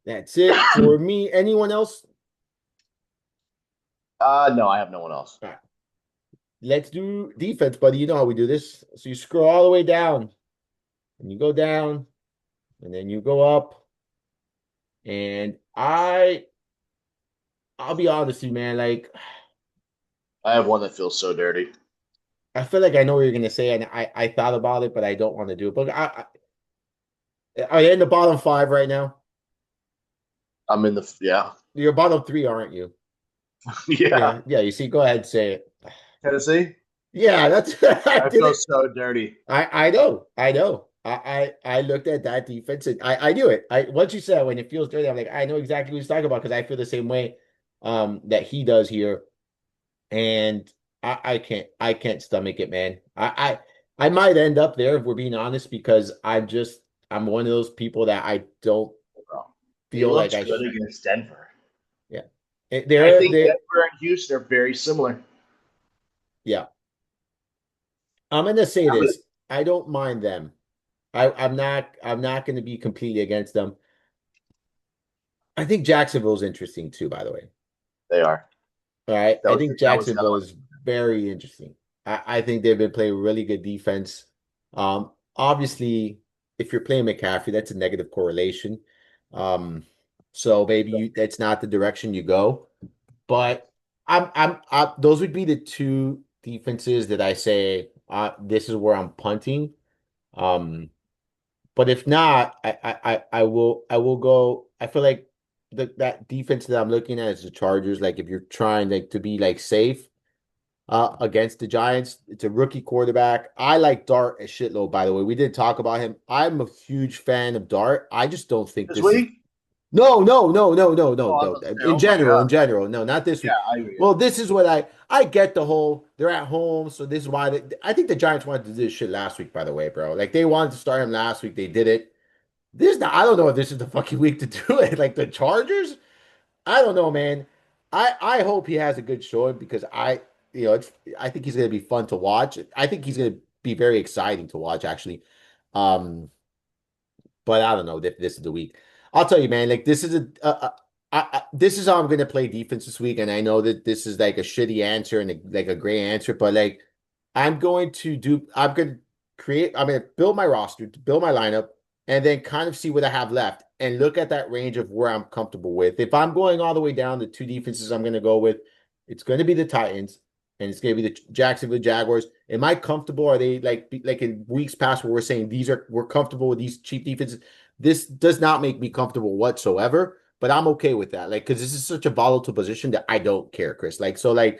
that's it for me. Anyone else?
No, I have no one else.
All right. Let's do defense, buddy. You know how we do this. So you scroll all the way down, and you go down, and then you go up. And I'll be honest with you, man. Like,
I have one that feels so dirty.
I feel like I know what you're gonna say, and I thought about it, but I don't want to do it. But are you in the bottom 5 right now?
I'm in the
You're bottom 3, aren't you?
yeah.
Yeah. You see, go ahead and say it.
Tennessee.
Yeah, that's I
I
did
feel
it.
so dirty.
I know, I know. I looked at that defense and I knew it. I once you said when it feels dirty, I'm like, I know exactly what he's talking about because I feel the same way that he does here. And I can't stomach it, man. I might end up there if we're being honest, because I'm one of those people that I don't
Bro. He
feel like
looked
I
good
sh
against Denver.
yeah.
I
They're
think
they
Denver and Houston are very similar.
yeah. I'm gonna say this. I don't mind them. I'm not gonna be completely against them. I think Jacksonville's interesting too, by the way.
They are.
All right. I think
That was the other
Jacksonville
one.
is very interesting. I think they've been playing really good defense. Obviously, if you're playing McCaffrey, that's a negative correlation. Um, so maybe that's not the direction you go. But those would be the two defenses that I say this is where I'm punting. Um, but if not, I will go. I feel like that defense that I'm looking at is the Chargers. Like if you're trying like to be like safe against the Giants, it's a rookie quarterback. I like Dart a shitload, by the way. We did talk about him. I'm a huge fan of Dart. I just don't think
This
this is
week?
no,
Oh, I was
no.
about to say, oh my
In
god.
general, no, not this
Yeah,
week.
I agree.
Well, this is what I get the whole they're at home, so this is why I think the Giants wanted to do this shit last week, by the way, bro. Like they wanted to start him last week, they did it. I don't know if this is the fucking week to do it. Like the Chargers, I don't know, man. I hope he has a good showing because I think he's gonna be fun to watch. I think he's gonna be very exciting to watch, actually. Um, but I don't know if this is the week. I'll tell you, man. Like this is this is how I'm gonna play defense this week, and I know that this is like a shitty answer and like a gray answer, but like I'm gonna I'm gonna build my roster, build my lineup, and then kind of see what I have left and look at that range of where I'm comfortable with. If I'm going all the way down, the two defenses I'm gonna go with, it's gonna be the Titans and it's gonna be the Jacksonville Jaguars. Am I comfortable? Are they like in weeks past where we're saying we're comfortable with these cheap defenses? This does not make me comfortable whatsoever, but I'm okay with that. Like, because this is such a volatile position that I don't care, Chris. Like, so like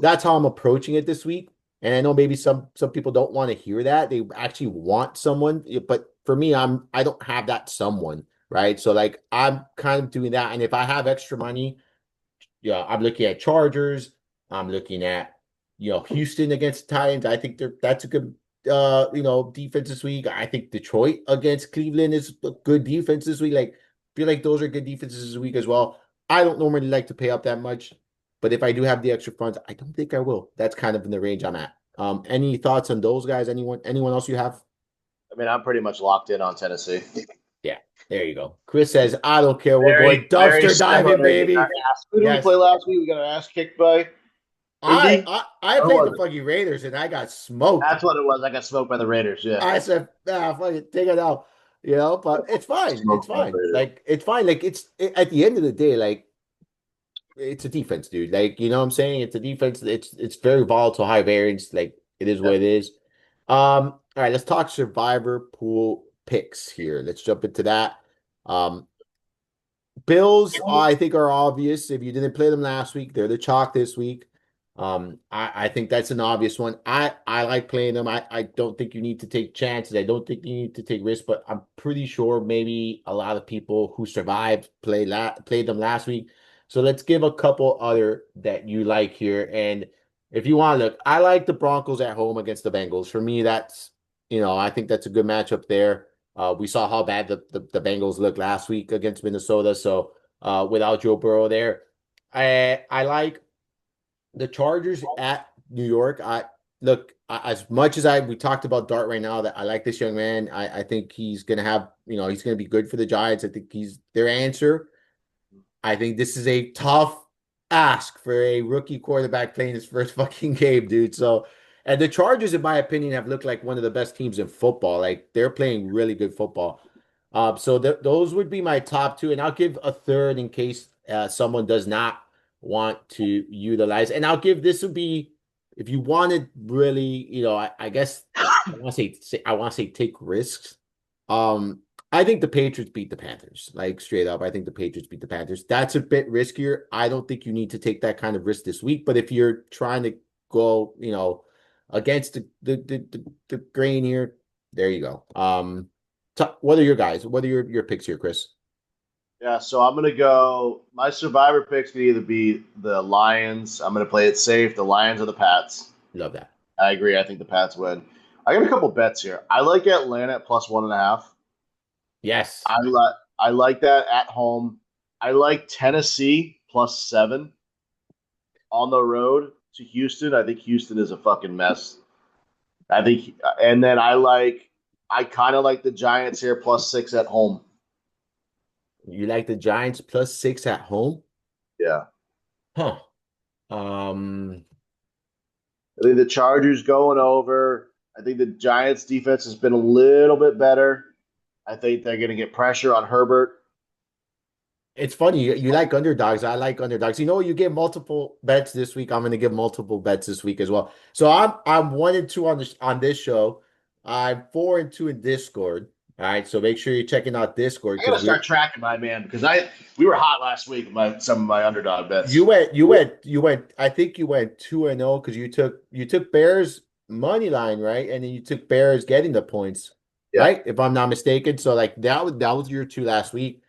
that's how I'm approaching it this week. And I know maybe some people don't want to hear that. They actually want someone, but for me, I don't have that someone, right? So like I'm kind of doing that. And if I have extra money, yeah, I'm looking at Chargers. I'm looking at Houston against Titans. I think that's a good defense this week. I think Detroit against Cleveland is a good defense this week. Like feel like those are good defenses this week as well. I don't normally like to pay up that much, but if I do have the extra funds, I don't think I will. That's kind of in the range I'm at. Any thoughts on those guys? Anyone else you have?
I mean, I'm pretty much locked in on Tennessee.
Yeah, there you go. Chris says, I don't care. We're
Very,
going
very
dumpster
similar.
diving,
We got
baby.
ass. Who did we play
Yes.
last week? We got our ass kicked by Indy.
I
Who
played the
was it?
fucking Raiders and I got smoked.
That's what it was. I got smoked by the Raiders. Yeah,
I said, fuck it, take it out. But it's fine. It's
smoked by the
fine.
Raiders.
Like, it's fine. Like, at the end of the day, like, it's a defense, dude. Like, you know what I'm saying? It's a defense. It's very volatile, high variance. Like, it is what
Yep.
it is. All right, let's talk survivor pool picks here. Let's jump into that. Um, Bills, I think, are obvious. If you didn't play them last week, they're the chalk this week. I think that's an obvious one. I like playing them. I don't think you need to take chances. I don't think you need to take risks, but I'm pretty sure maybe a lot of people who survived played them last week. So let's give a couple other that you like here. And if you want to look, I like the Broncos at home against the Bengals. For me, I think that's a good matchup there. We saw how bad the Bengals looked last week against Minnesota. So without Joe Burrow there, I like the Chargers at New York. I look as much as we talked about Dart right now that I like this young man. I think he's gonna have he's gonna be good for the Giants. I think he's their answer. I think this is a tough ask for a rookie quarterback playing his first fucking game, dude. So, and the Chargers, in my opinion, have looked like one of the best teams in football. Like they're playing really good football. So those would be my top two, and I'll give a third in case someone does not want to utilize. And I'll give this would be if you wanted really, I guess I want to say take risks. Um, I think the Patriots beat the Panthers. Like straight up, I think the Patriots beat the Panthers. That's a bit riskier. I don't think you need to take that kind of risk this week. But if you're trying to go, against the grain here. There you go. What are your guys? What are your picks here, Chris?
Yeah, so I'm gonna go. My survivor picks could either be the Lions. I'm gonna play it safe. The Lions or the Pats.
Love that.
I agree. I think the Pats win. I got a couple bets here. I like Atlanta at plus 1.5.
Yes.
I like that at home. I like Tennessee plus 7 on the road to Houston. I think Houston is a fucking mess. I think, and then I kind of like the Giants here plus 6 at home.
You like the Giants plus 6 at home?
Yeah,
Huh. Um,
I think the Chargers going over. I think the Giants defense has been a little bit better. I think they're going to get pressure on Herbert.
it's funny. You like underdogs. I like underdogs. You know, you get multiple bets this week. I'm going to give multiple bets this week as well. So I'm 1-2 on this show. I'm 4-2 in Discord. All right. So make sure you're checking out Discord
I got to
because
start tracking my man because we were hot last week with some of my underdog
you
bets.
went, you went, you went. I think you went 2-0 because you took Bears money line, right? And then you took Bears getting the points,
Yeah,
right? If I'm not mistaken. So like that was your two last week.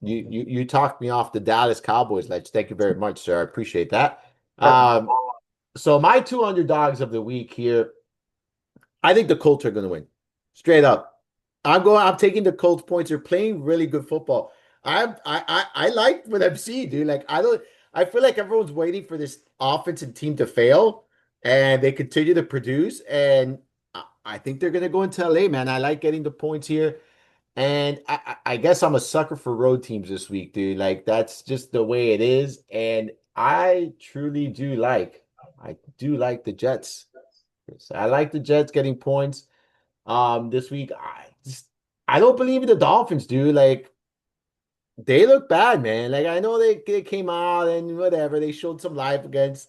You talked me off the Dallas Cowboys ledge. Thank you very much, sir. I appreciate that. Um, so my two underdogs of the week here. I think the Colts are going to win. Straight up. I'm taking the Colts points. They're playing really good football. I like what I'm seeing, dude. Like I feel like everyone's waiting for this offensive team to fail and they continue to produce. And I think they're gonna go into LA, man. I like getting the points here. And I guess I'm a sucker for road teams this week, dude. Like that's just the way it is. And I do like the Jets. I like the Jets getting points. This week, I don't believe in the Dolphins, dude. Like they look bad, man. Like I know they came out and whatever, they showed some life against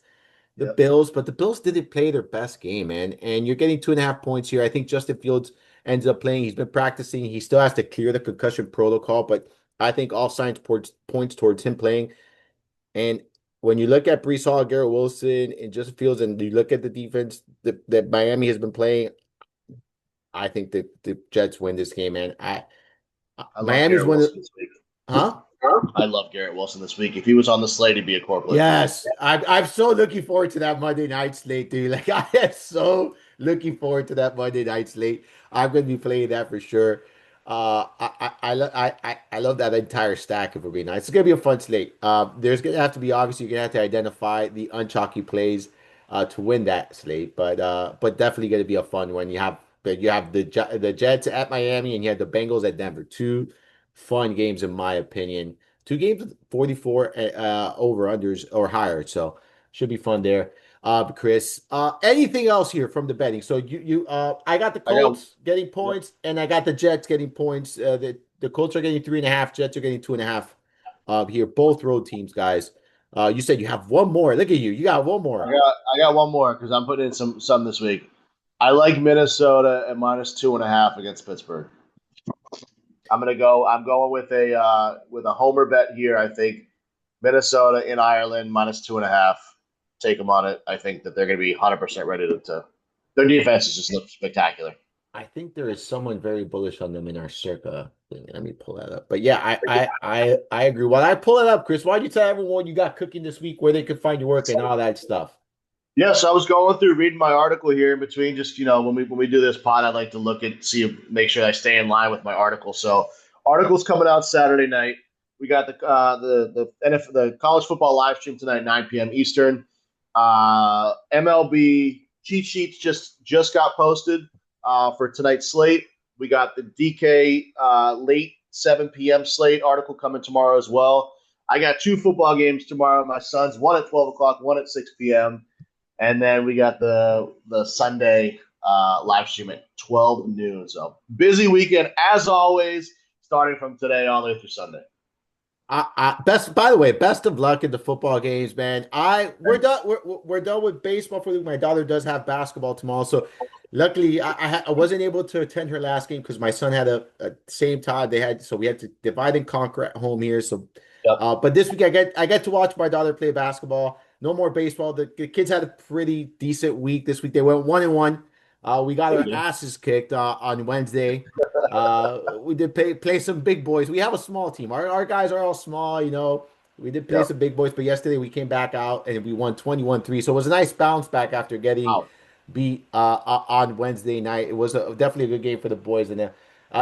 the
yep.
Bills, but the Bills didn't play their best game, man. And you're getting 2.5 points here. I think Justin Fields ends up playing. He's been practicing. He still has to clear the concussion protocol, but I think all signs points towards him playing. And when you look at Brees Hall, Garrett Wilson, and Justin Fields, and you look at the defense that Miami has been playing, I think the Jets win this game, man.
I love
Miami's
Garrett
one of
Wilson this week.
huh?
I love Garrett Wilson this week. If he was on the slate, he'd be a corplet.
Yes, I'm so looking forward to that Monday night slate, dude. Like I am so looking forward to that Monday night slate. I'm gonna be playing that for sure. I love that entire stack. If we're being nice, it's gonna be a fun slate. There's gonna have to be obviously you're gonna have to identify the unchalky plays to win that slate, but definitely gonna be a fun one. You have the Jets at Miami and you have the Bengals at Denver. Two fun games in my opinion. Two games with 44 over unders or higher. So should be fun there. Chris, anything else here from the betting? So I got the
I got
Colts getting points and I got the Jets getting points. The Colts are getting 3.5, Jets are getting 2.5 here. Both road teams, guys. You said you have one more. Look at you. You got one
I
more.
got I got one more because I'm putting in some this week. I like Minnesota at minus 2.5 against Pittsburgh. I'm going with a homer bet here. I think Minnesota in Ireland minus 2.5. Take them on it. I think that they're going to be 100% ready to. Their defense has just looked spectacular.
I think there is someone very bullish on them in our circa thing. Let me pull that up. But yeah, I agree. While I pull it up, Chris, why'd you tell everyone you got cooking this week, where they could find your work and all that stuff?
Yes, I was going through reading my article here in between. Just when we do this pod, I'd like to look at make sure I stay in line with my article. So, article's coming out Saturday night. We got the college football live stream tonight, 9 p.m. Eastern. MLB cheat sheets just got posted for tonight's slate. We got the DK late 7 p.m. slate article coming tomorrow as well. I got two football games tomorrow. My son's one at 12 o'clock, one at 6 p.m. And then we got the Sunday live stream at 12 noon. So busy weekend as always, starting from today all the way through Sunday.
By the way, best of luck in the football games, man. We're done with baseball for the week. My daughter does have basketball tomorrow, so luckily I wasn't able to attend her last game because my son had a same time they had, so we had to divide and conquer at home here. So,
Yep.
but this week I get to watch my daughter play basketball. No more baseball. The kids had a pretty decent week this week. They went 1-1. We got
There
our
you go.
asses kicked on Wednesday. We did play some big boys. We have a small team. Our guys are all small, you know. We did play
Yep.
some big boys, but yesterday we came back out and we won 21-3. So it was a nice bounce back after getting
Wow.
beat on Wednesday night. It was definitely a good game for the boys, and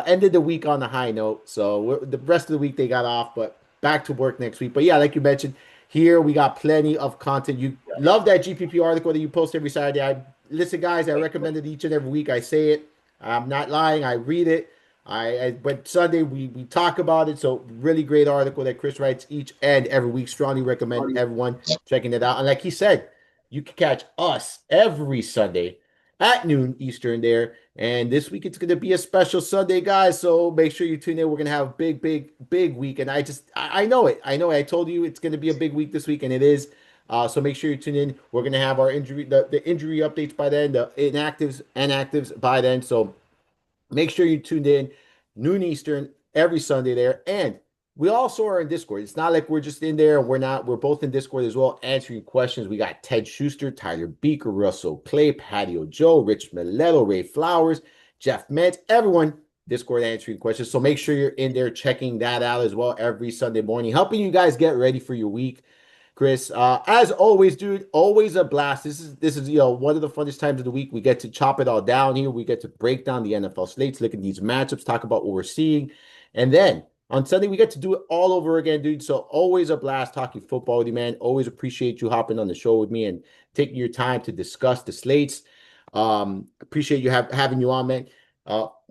ended the week on a high note. So the rest of the week they got off, but back to work next week. But yeah, like you mentioned, here we got plenty of content. You
Yeah.
love that GPP article that you post every Saturday. Listen, guys, I recommend it each and every week. I say it. I'm not lying. I read it. But Sunday we talk about it. So really great article that Chris writes each and every week. Strongly recommend everyone checking it out. And like he said, you can catch us every Sunday at noon Eastern there. And this week it's going to be a special Sunday, guys. So make sure you tune in. We're going to have a big, big, big week. And I know it. I know it. I told you it's going to be a big week this week, and it is. So make sure you tune in. We're going to have our the injury updates by then, the inactives and actives by then. So make sure you tuned in noon Eastern every Sunday there. And we also are in Discord. It's not like we're just in there and we're not. We're both in Discord as well, answering questions. We got Ted Schuster, Tyler Beaker, Russell Clay, Patio Joe, Rich Miletto, Ray Flowers, Jeff Metz, everyone Discord answering questions. So make sure you're in there checking that out as well every Sunday morning, helping you guys get ready for your week. Chris, as always, dude, always a blast. This is one of the funnest times of the week. We get to chop it all down here. We get to break down the NFL slates, look at these matchups, talk about what we're seeing, and then on Sunday we get to do it all over again, dude. So always a blast talking football with you, man. Always appreciate you hopping on the show with me and taking your time to discuss the slates. Appreciate you having you on, man.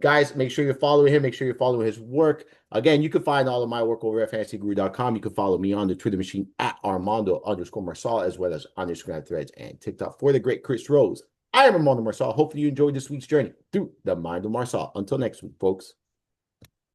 Guys, make sure you're following him. Make sure you're following his work. Again, you can find all of my work over at fantasyguru.com. You can follow me on the Twitter machine at Armando_Marsal, as well as on Instagram, Threads, and TikTok for the great Chris Rose. I am Armando Marsal. Hopefully you enjoyed this week's journey through the mind of Marsal. Until next week, folks.